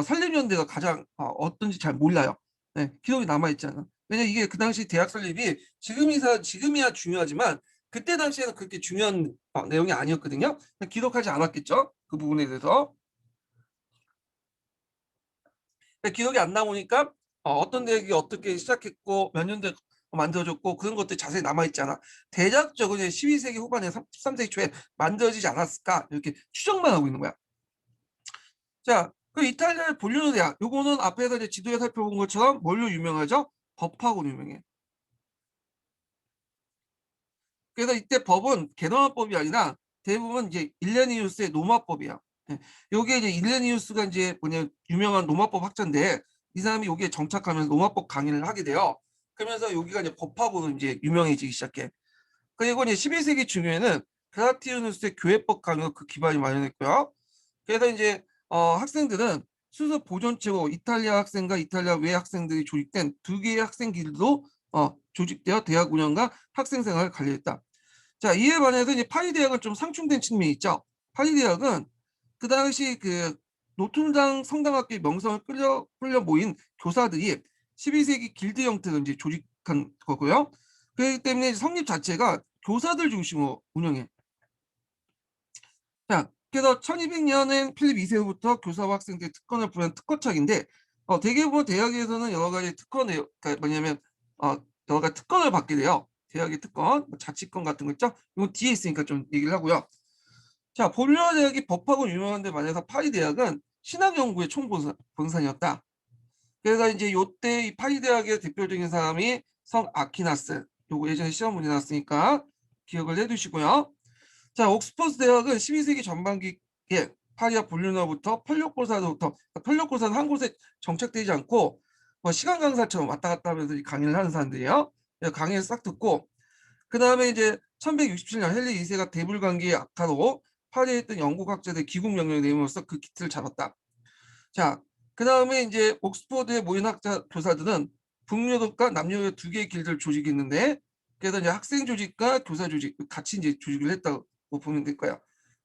설립연대가 가장 어떤지 잘 몰라요. 네, 기록이 남아 있잖아. 왜냐 이게 그 당시 대학 설립이 지금이야 중요하지만 그때 당시에는 그렇게 중요한 내용이 아니었거든요. 기록하지 않았겠죠. 그 부분에 대해서. 기록이 안 나오니까 어떤 대학이 어떻게 시작했고 몇 년도에 만들어졌고 그런 것들이 자세히 남아있잖아. 대략적으로 12세기 후반에 13세기 초에 만들어지지 않았을까 이렇게 추정만 하고 있는 거야. 자, 그 이탈리아의 볼리오노 대학 요거는 앞에서 이제 지도에 살펴본 것처럼 뭘로 유명하죠? 법학으로 유명해. 그래서 이때 법은 게노마법이 아니라 대부분 이제 일레니우스의 노마법이야. 예. 요게 이제 일레니우스가 이제 뭐냐 유명한 노마법 학자인데 이 사람이 여기에 정착하면서 노마법 강의를 하게 돼요. 그러면서 여기가 이제 법학으로 이제 유명해지기 시작해. 그리고 이제 12세기 중에는 그라티우누스의 교회법 강의로 그 기반이 마련했고요. 그래서 이제 학생들은 수습 보존체고 이탈리아 학생과 이탈리아 외 학생들이 조직된 두 개의 학생 길도 조직되어 대학 운영과 학생 생활을 관리했다. 자, 이에 반해서 이제 파리 대학은 좀 상충된 측면이 있죠. 파리 대학은 그 당시 그 노트르담 성당학교의 명성을 끌려 모인 교사들이 12세기 길드 형태로 이제 조직한 거고요. 그렇기 때문에 성립 자체가 교사들 중심으로 운영해. 자, 그래서 1200년엔 필립 2세부터 교사와 학생들의 특권을 부여한 특권책인데 대개보면 대학에서는 여러 가지 특권을 그러니까 뭐냐면 여러 가지 특권을 받게 돼요. 대학의 특권, 뭐 자치권 같은 거 있죠? 이거 뒤에 있으니까 좀 얘기를 하고요. 자, 볼리오 대학이 법학으로 유명한데 반해서 파리 대학은 신학 연구의 총본산이었다. 그래서 이제 요때 이 파리 대학의 대표적인 사람이 성 아퀴나스. 요거 예전에 시험 문제 나왔으니까 기억을 해두시고요. 자, 옥스퍼드 대학은 12세기 전반기에 파리와 볼리오노부터 펄력고사는 한 곳에 정착되지 않고 시간 강사처럼 왔다 갔다 하면서 강의를 하는 사람들이에요. 강의를 싹 듣고 그 다음에 이제 1167년 헨리 2세가 대불관계의 악화로 파리에 있던 영국 학자들 귀국 명령을 내림으로써 그 기틀을 잡았다. 자, 그 다음에 이제 옥스퍼드에 모인 학자 교사들은 북유럽과 남유럽 두 개의 길드를 조직했는데 그래서 이제 학생 조직과 교사 조직 같이 이제 조직을 했다고 보면 될 거야.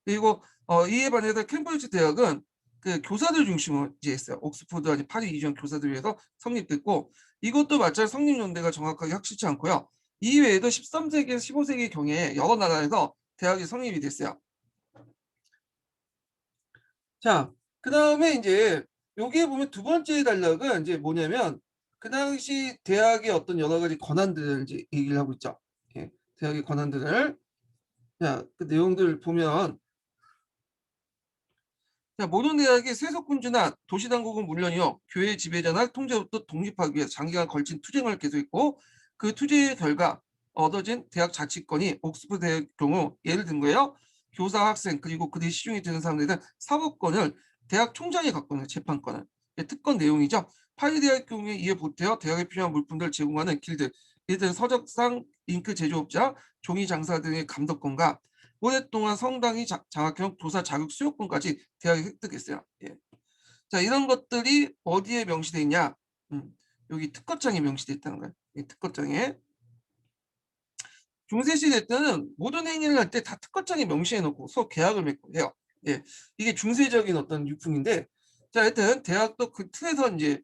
그리고 이에 반해서 캠브리지 대학은 그 교사들 중심으로 이제 했어요. 옥스퍼드와 파리 이전 교사들 위해서 성립됐고 이것도 마찬가지 성립 연대가 정확하게 확실치 않고요. 이외에도 13세기에서 15세기 경에 여러 나라에서 대학이 성립이 됐어요. 자, 그 다음에 이제 여기에 보면 두 번째 단락은 이제 뭐냐면 그 당시 대학의 어떤 여러 가지 권한들을 이제 얘기를 하고 있죠. 예, 대학의 권한들을. 자, 그 내용들 보면 자, 모든 대학이 세속군주나 도시당국은 물론이요, 교회 지배자나 통제부터 독립하기 위해 장기간 걸친 투쟁을 계속했고, 그 투쟁의 결과 얻어진 대학 자치권이 옥스퍼드 대학 경우 예를 든 거예요. 교사, 학생 그리고 그들이 시중에 드는 사람들에 대한 사법권을 대학 총장이 갖고 있는 재판권을, 특권 내용이죠. 파리 대학 경우에 이에 보태어 대학에 필요한 물품들을 제공하는 길드, 예를 들어 서적상, 잉크 제조업자, 종이 장사 등의 감독권과 오랫동안 성당이 장학형 교사 자격 수료권까지 대학이 획득했어요. 예. 자, 이런 것들이 어디에 명시돼 있냐? 여기 특허장에 명시돼 있다는 거예요. 이 특허장에. 중세시대 때는 모든 행위를 할 때 다 특허장에 명시해 놓고 서로 계약을 맺고 해요. 예. 이게 중세적인 어떤 유풍인데, 자, 하여튼 대학도 그 틀에서 이제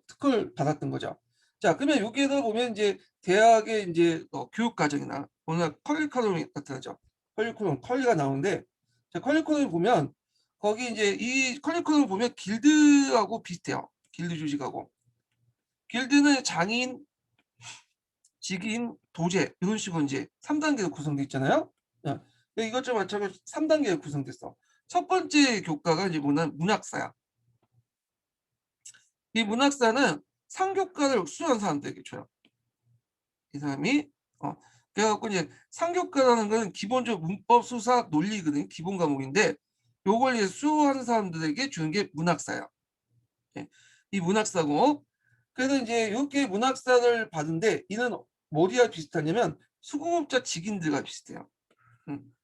특허를 받았던 거죠. 자, 그러면 여기에서 보면 이제 대학의 이제 교육 과정이나 오늘 커리큘럼이 나타나죠. 커리큘럼, 컬리가 나오는데, 자, 커리큘럼을 보면 거기 이제 이 커리큘럼을 보면 길드하고 비슷해요. 길드 조직하고. 길드는 장인, 직인, 도제 이런 식으로 이제 3단계로 구성되어 있잖아요. 야, 이것저것 마찬가지로 3단계로 구성됐어. 첫 번째 교과가 이제 뭐냐면 문학사야. 이 문학사는 상교과를 수료한 사람들에게 줘요. 이 사람이 그래갖고 이제 상교과라는 거는 기본적으로 문법, 수사, 논리거든요. 기본 과목인데 요걸 이제 수료한 사람들에게 주는 게 문학사야. 예. 이 문학사고, 그래서 이제 이렇게 문학사를 받은데 이는 뭐리와 비슷하냐면 수공업자 직인들과 비슷해요. 음.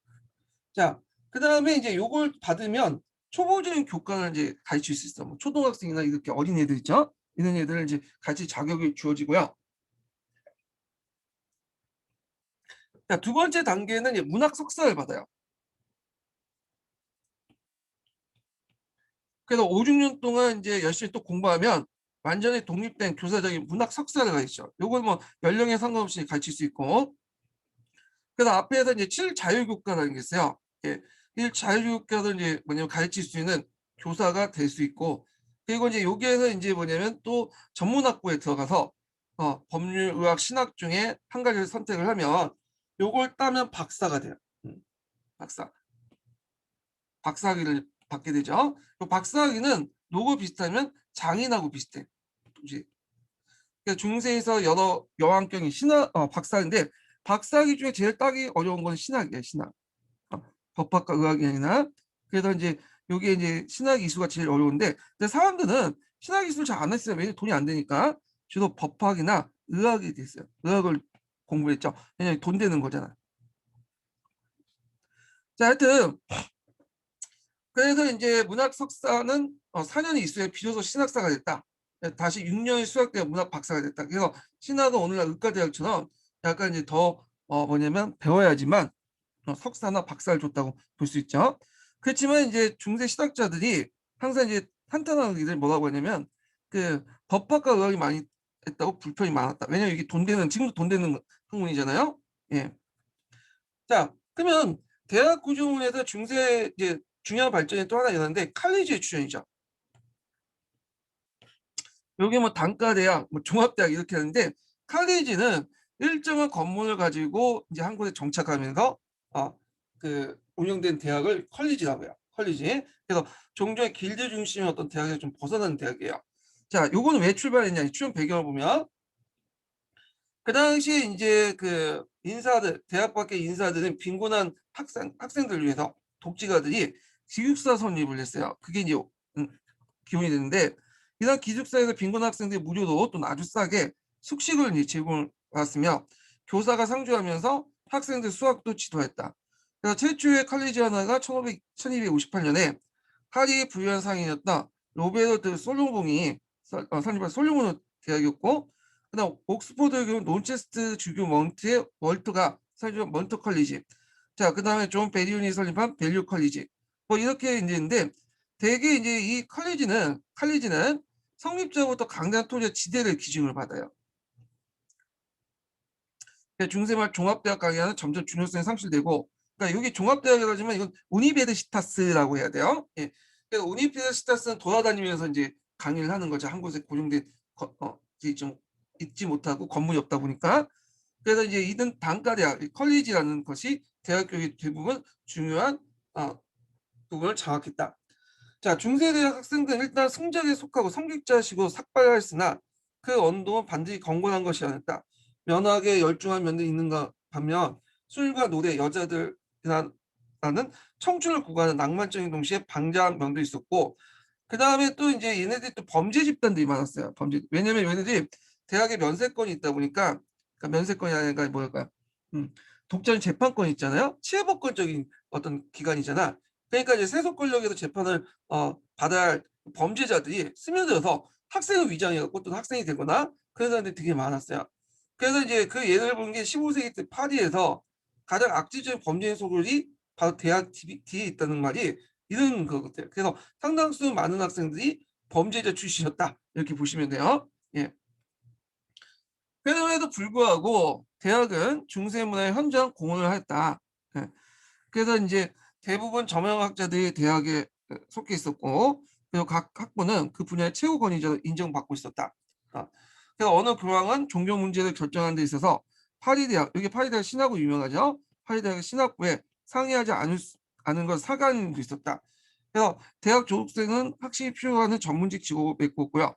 자, 그 다음에 이제 요걸 받으면 초보적인 교과를 이제 가르칠 수 있어. 뭐 초등학생이나 이렇게 어린 애들 있죠? 이런 애들을 이제 같이 자격이 주어지고요. 자, 두 번째 단계는 이제 문학 석사를 받아요. 그래서 5, 6년 동안 이제 열심히 또 공부하면 완전히 독립된 교사적인 문학 석사를 가르쳐. 요걸 뭐 연령에 상관없이 가르칠 수 있고. 그래서 앞에서 이제 7자율교과라는 게 있어요. 예. 1자율교과를 이제 뭐냐면 가르칠 수 있는 교사가 될 수 있고, 그리고 이제 여기에서 이제 뭐냐면 또 전문학부에 들어가서 법률, 의학, 신학 중에 한 가지를 선택을 하면 요걸 따면 박사가 돼요. 박사. 박사학위를 받게 되죠. 그 박사학위는 노고 비슷하면 장인하고 비슷해. 이제 그러니까 중세에서 여러 여왕격이 신학 박사인데 박사학위 중에 제일 따기 어려운 건 신학이에요. 신학. 법학과 의학이 아니라. 그래서 이제 여기에 이제 신학 이수가 제일 어려운데, 근데 사람들은 신학 이수를 잘 안 했어요. 왜냐면 돈이 안 되니까. 주로 법학이나 의학이 됐어요. 의학을 공부했죠. 왜냐면 돈 되는 거잖아. 자, 하여튼 그래서 이제 문학 석사는 4년이 있어야 비로소 신학사가 됐다. 다시 6년이 수학대학 문학 박사가 됐다. 그래서 신학은 오늘날 의과대학처럼 약간 이제 더 뭐냐면 배워야지만 석사나 박사를 줬다고 볼 수 있죠. 그렇지만 이제 중세 신학자들이 항상 이제 탄탄한 의들 뭐라고 하냐면 그 법학과 의학이 많이 했다고 불편이 많았다. 왜냐면 이게 돈 되는, 지금도 돈 되는 학문이잖아요. 예. 자, 그러면 대학 구조론에서 중세 이제 중요한 발전이 또 하나 있었는데 칼리지의 출현이죠. 여기 뭐 단과대학, 뭐 종합대학 이렇게 하는데 칼리지는 일정한 건물을 가지고 이제 한 곳에 정착하면서 그 운영된 대학을 컬리지라고 해요. 컬리지. 그래서 종종의 길드 중심의 어떤 대학에서 좀 벗어나는 대학이에요. 자, 요거는 왜 출발했냐? 출현 배경을 보면 그 당시에 이제 그 인사들, 대학 밖의 인사들은 빈곤한 학생들을 위해서 독지가들이 기숙사 설립을 했어요. 그게 이제 기본이 되는데, 이런 기숙사에서 빈곤한 학생들이 무료로 또 아주 싸게 숙식을 이제 제공을 받았으며 교사가 상주하면서 학생들 수학도 지도했다. 그래서 최초의 칼리지 하나가 1258년에 파리 부유한 상인이었던 로베르트 솔로몬이 설립한 솔로몬 대학이었고, 그다음 옥스퍼드 교육 논체스트 주교 먼트의 월트가 설립한 먼트 컬리지. 자, 그다음에 존 베리온이 설립한 밸류 컬리지. 뭐 이렇게 이제 있는데 대개 이제 이 칼리지는 성립자부터 강대한 토지의 지대를 기준으로 받아요. 중세말 종합대학 강의는 점점 중요성이 상실되고, 그러니까 여기 종합대학이라지만 이건 우니베르시타스라고 해야 돼요. 예. 그래서 우니베르시타스는 돌아다니면서 이제 강의를 하는 거죠. 한 곳에 고정된 좀 있지 못하고 건물이 없다 보니까. 그래서 이제 이든 단과대학, 컬리지라는 것이 대학 교육의 대부분 중요한 부분을 장악했다. 자, 중세대학 학생들은 일단 성적에 속하고 성직자시고 삭발하였으나 그 언도는 반드시 경건한 것이 아니었다. 면학에 열중한 면들이 있는가 반면 술과 노래, 여자들이라는 청춘을 구가하는 낭만적인 동시에 방자한 면도 있었고, 그 다음에 또 이제 얘네들이 또 범죄 집단들이 많았어요. 범죄. 왜냐면 얘네들이 대학에 면세권이 있다 보니까, 그러니까 면세권이 아니라 뭐랄까, 음, 독자적인 재판권 있잖아요. 치해법권적인 어떤 기관이잖아. 그러니까 이제 세속 권력에서 재판을 받아야 할 범죄자들이 스며들어서 학생을 위장해갖고 또 학생이 되거나 그런 사람들이 되게 많았어요. 그래서 이제 그 예를 본 게 15세기 때 파리에서 가장 악질적인 범죄인 소굴이 바로 대학 뒤에 있다는 말이 이런 것 같아요. 그래서 상당수 많은 학생들이 범죄자 출신이었다. 이렇게 보시면 돼요. 예. 그럼에도 불구하고 대학은 중세 문화에 현저한 공헌을 했다. 예. 그래서 이제 대부분 저명학자들이 대학에 속해 있었고, 그리고 각 학부는 그 분야의 최고 권위자로 인정받고 있었다. 그래서 어느 교황은 종교 문제를 결정하는 데 있어서 파리대학, 여기 파리대학 신학부 유명하죠. 파리대학 신학부에 상의하지 않은 것 사관도 있었다. 그래서 대학 졸업생은 학식이 필요한 전문직 직업을 메꿨고요.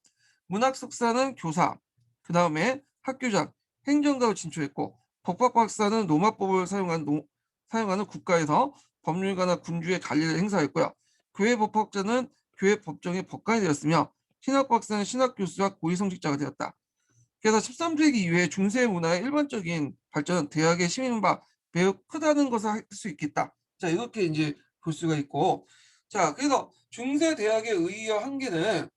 문학 석사는 교사, 그 다음에 학교장, 행정가로 진출했고, 법학 박사는 로마법을 사용하는 국가에서 법률가나 군주의 관리를 행사했고요. 교회 법학자는 교회 법정의 법관이 되었으며, 신학 박사는 신학 교수와 고위 성직자가 되었다. 그래서 13세기 이후에 중세 문화의 일반적인 발전은 대학의 시민바 매우 크다는 것을 할 수 있겠다. 자, 이렇게 이제 볼 수가 있고, 자, 그래서 중세 대학의 의의와 한계는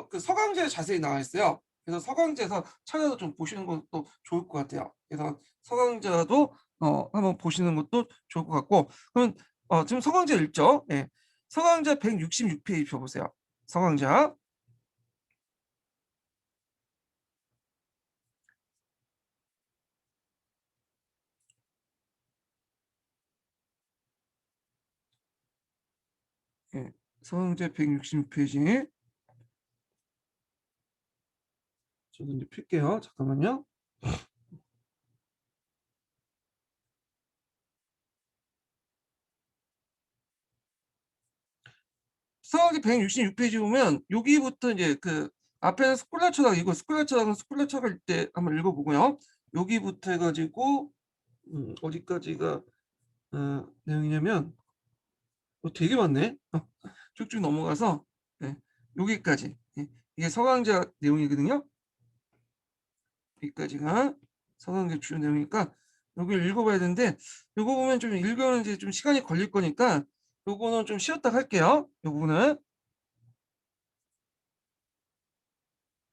그 서강제에 자세히 나와 있어요. 그래서 서강제에서 찾아서 좀 보시는 것도 좋을 것 같아요. 그래서 서강제도 한번 보시는 것도 좋을 것 같고, 그럼 지금 서강제 읽죠? 예. 서강제 166페이지 펴보세요. 서강제. 예. 서강제 166페이지. 저도 이제 필게요. 잠깐만요. 서강제 166페이지 보면 여기부터 이제 그 앞에는 스콜라처락, 이거 스콜라처락은 스콜라처락 때 한번 읽어보고요. 여기부터 해가지고 어디까지가 내용이냐면 되게 많네. 쭉쭉 넘어가서 네, 여기까지. 이게 서강제 내용이거든요. 여기까지가 서강제 주요 내용이니까 여기를 읽어봐야 되는데, 이거 보면 좀 읽으면 이제 좀 시간이 걸릴 거니까 요거는 좀 쉬었다 할게요. 이 부분은.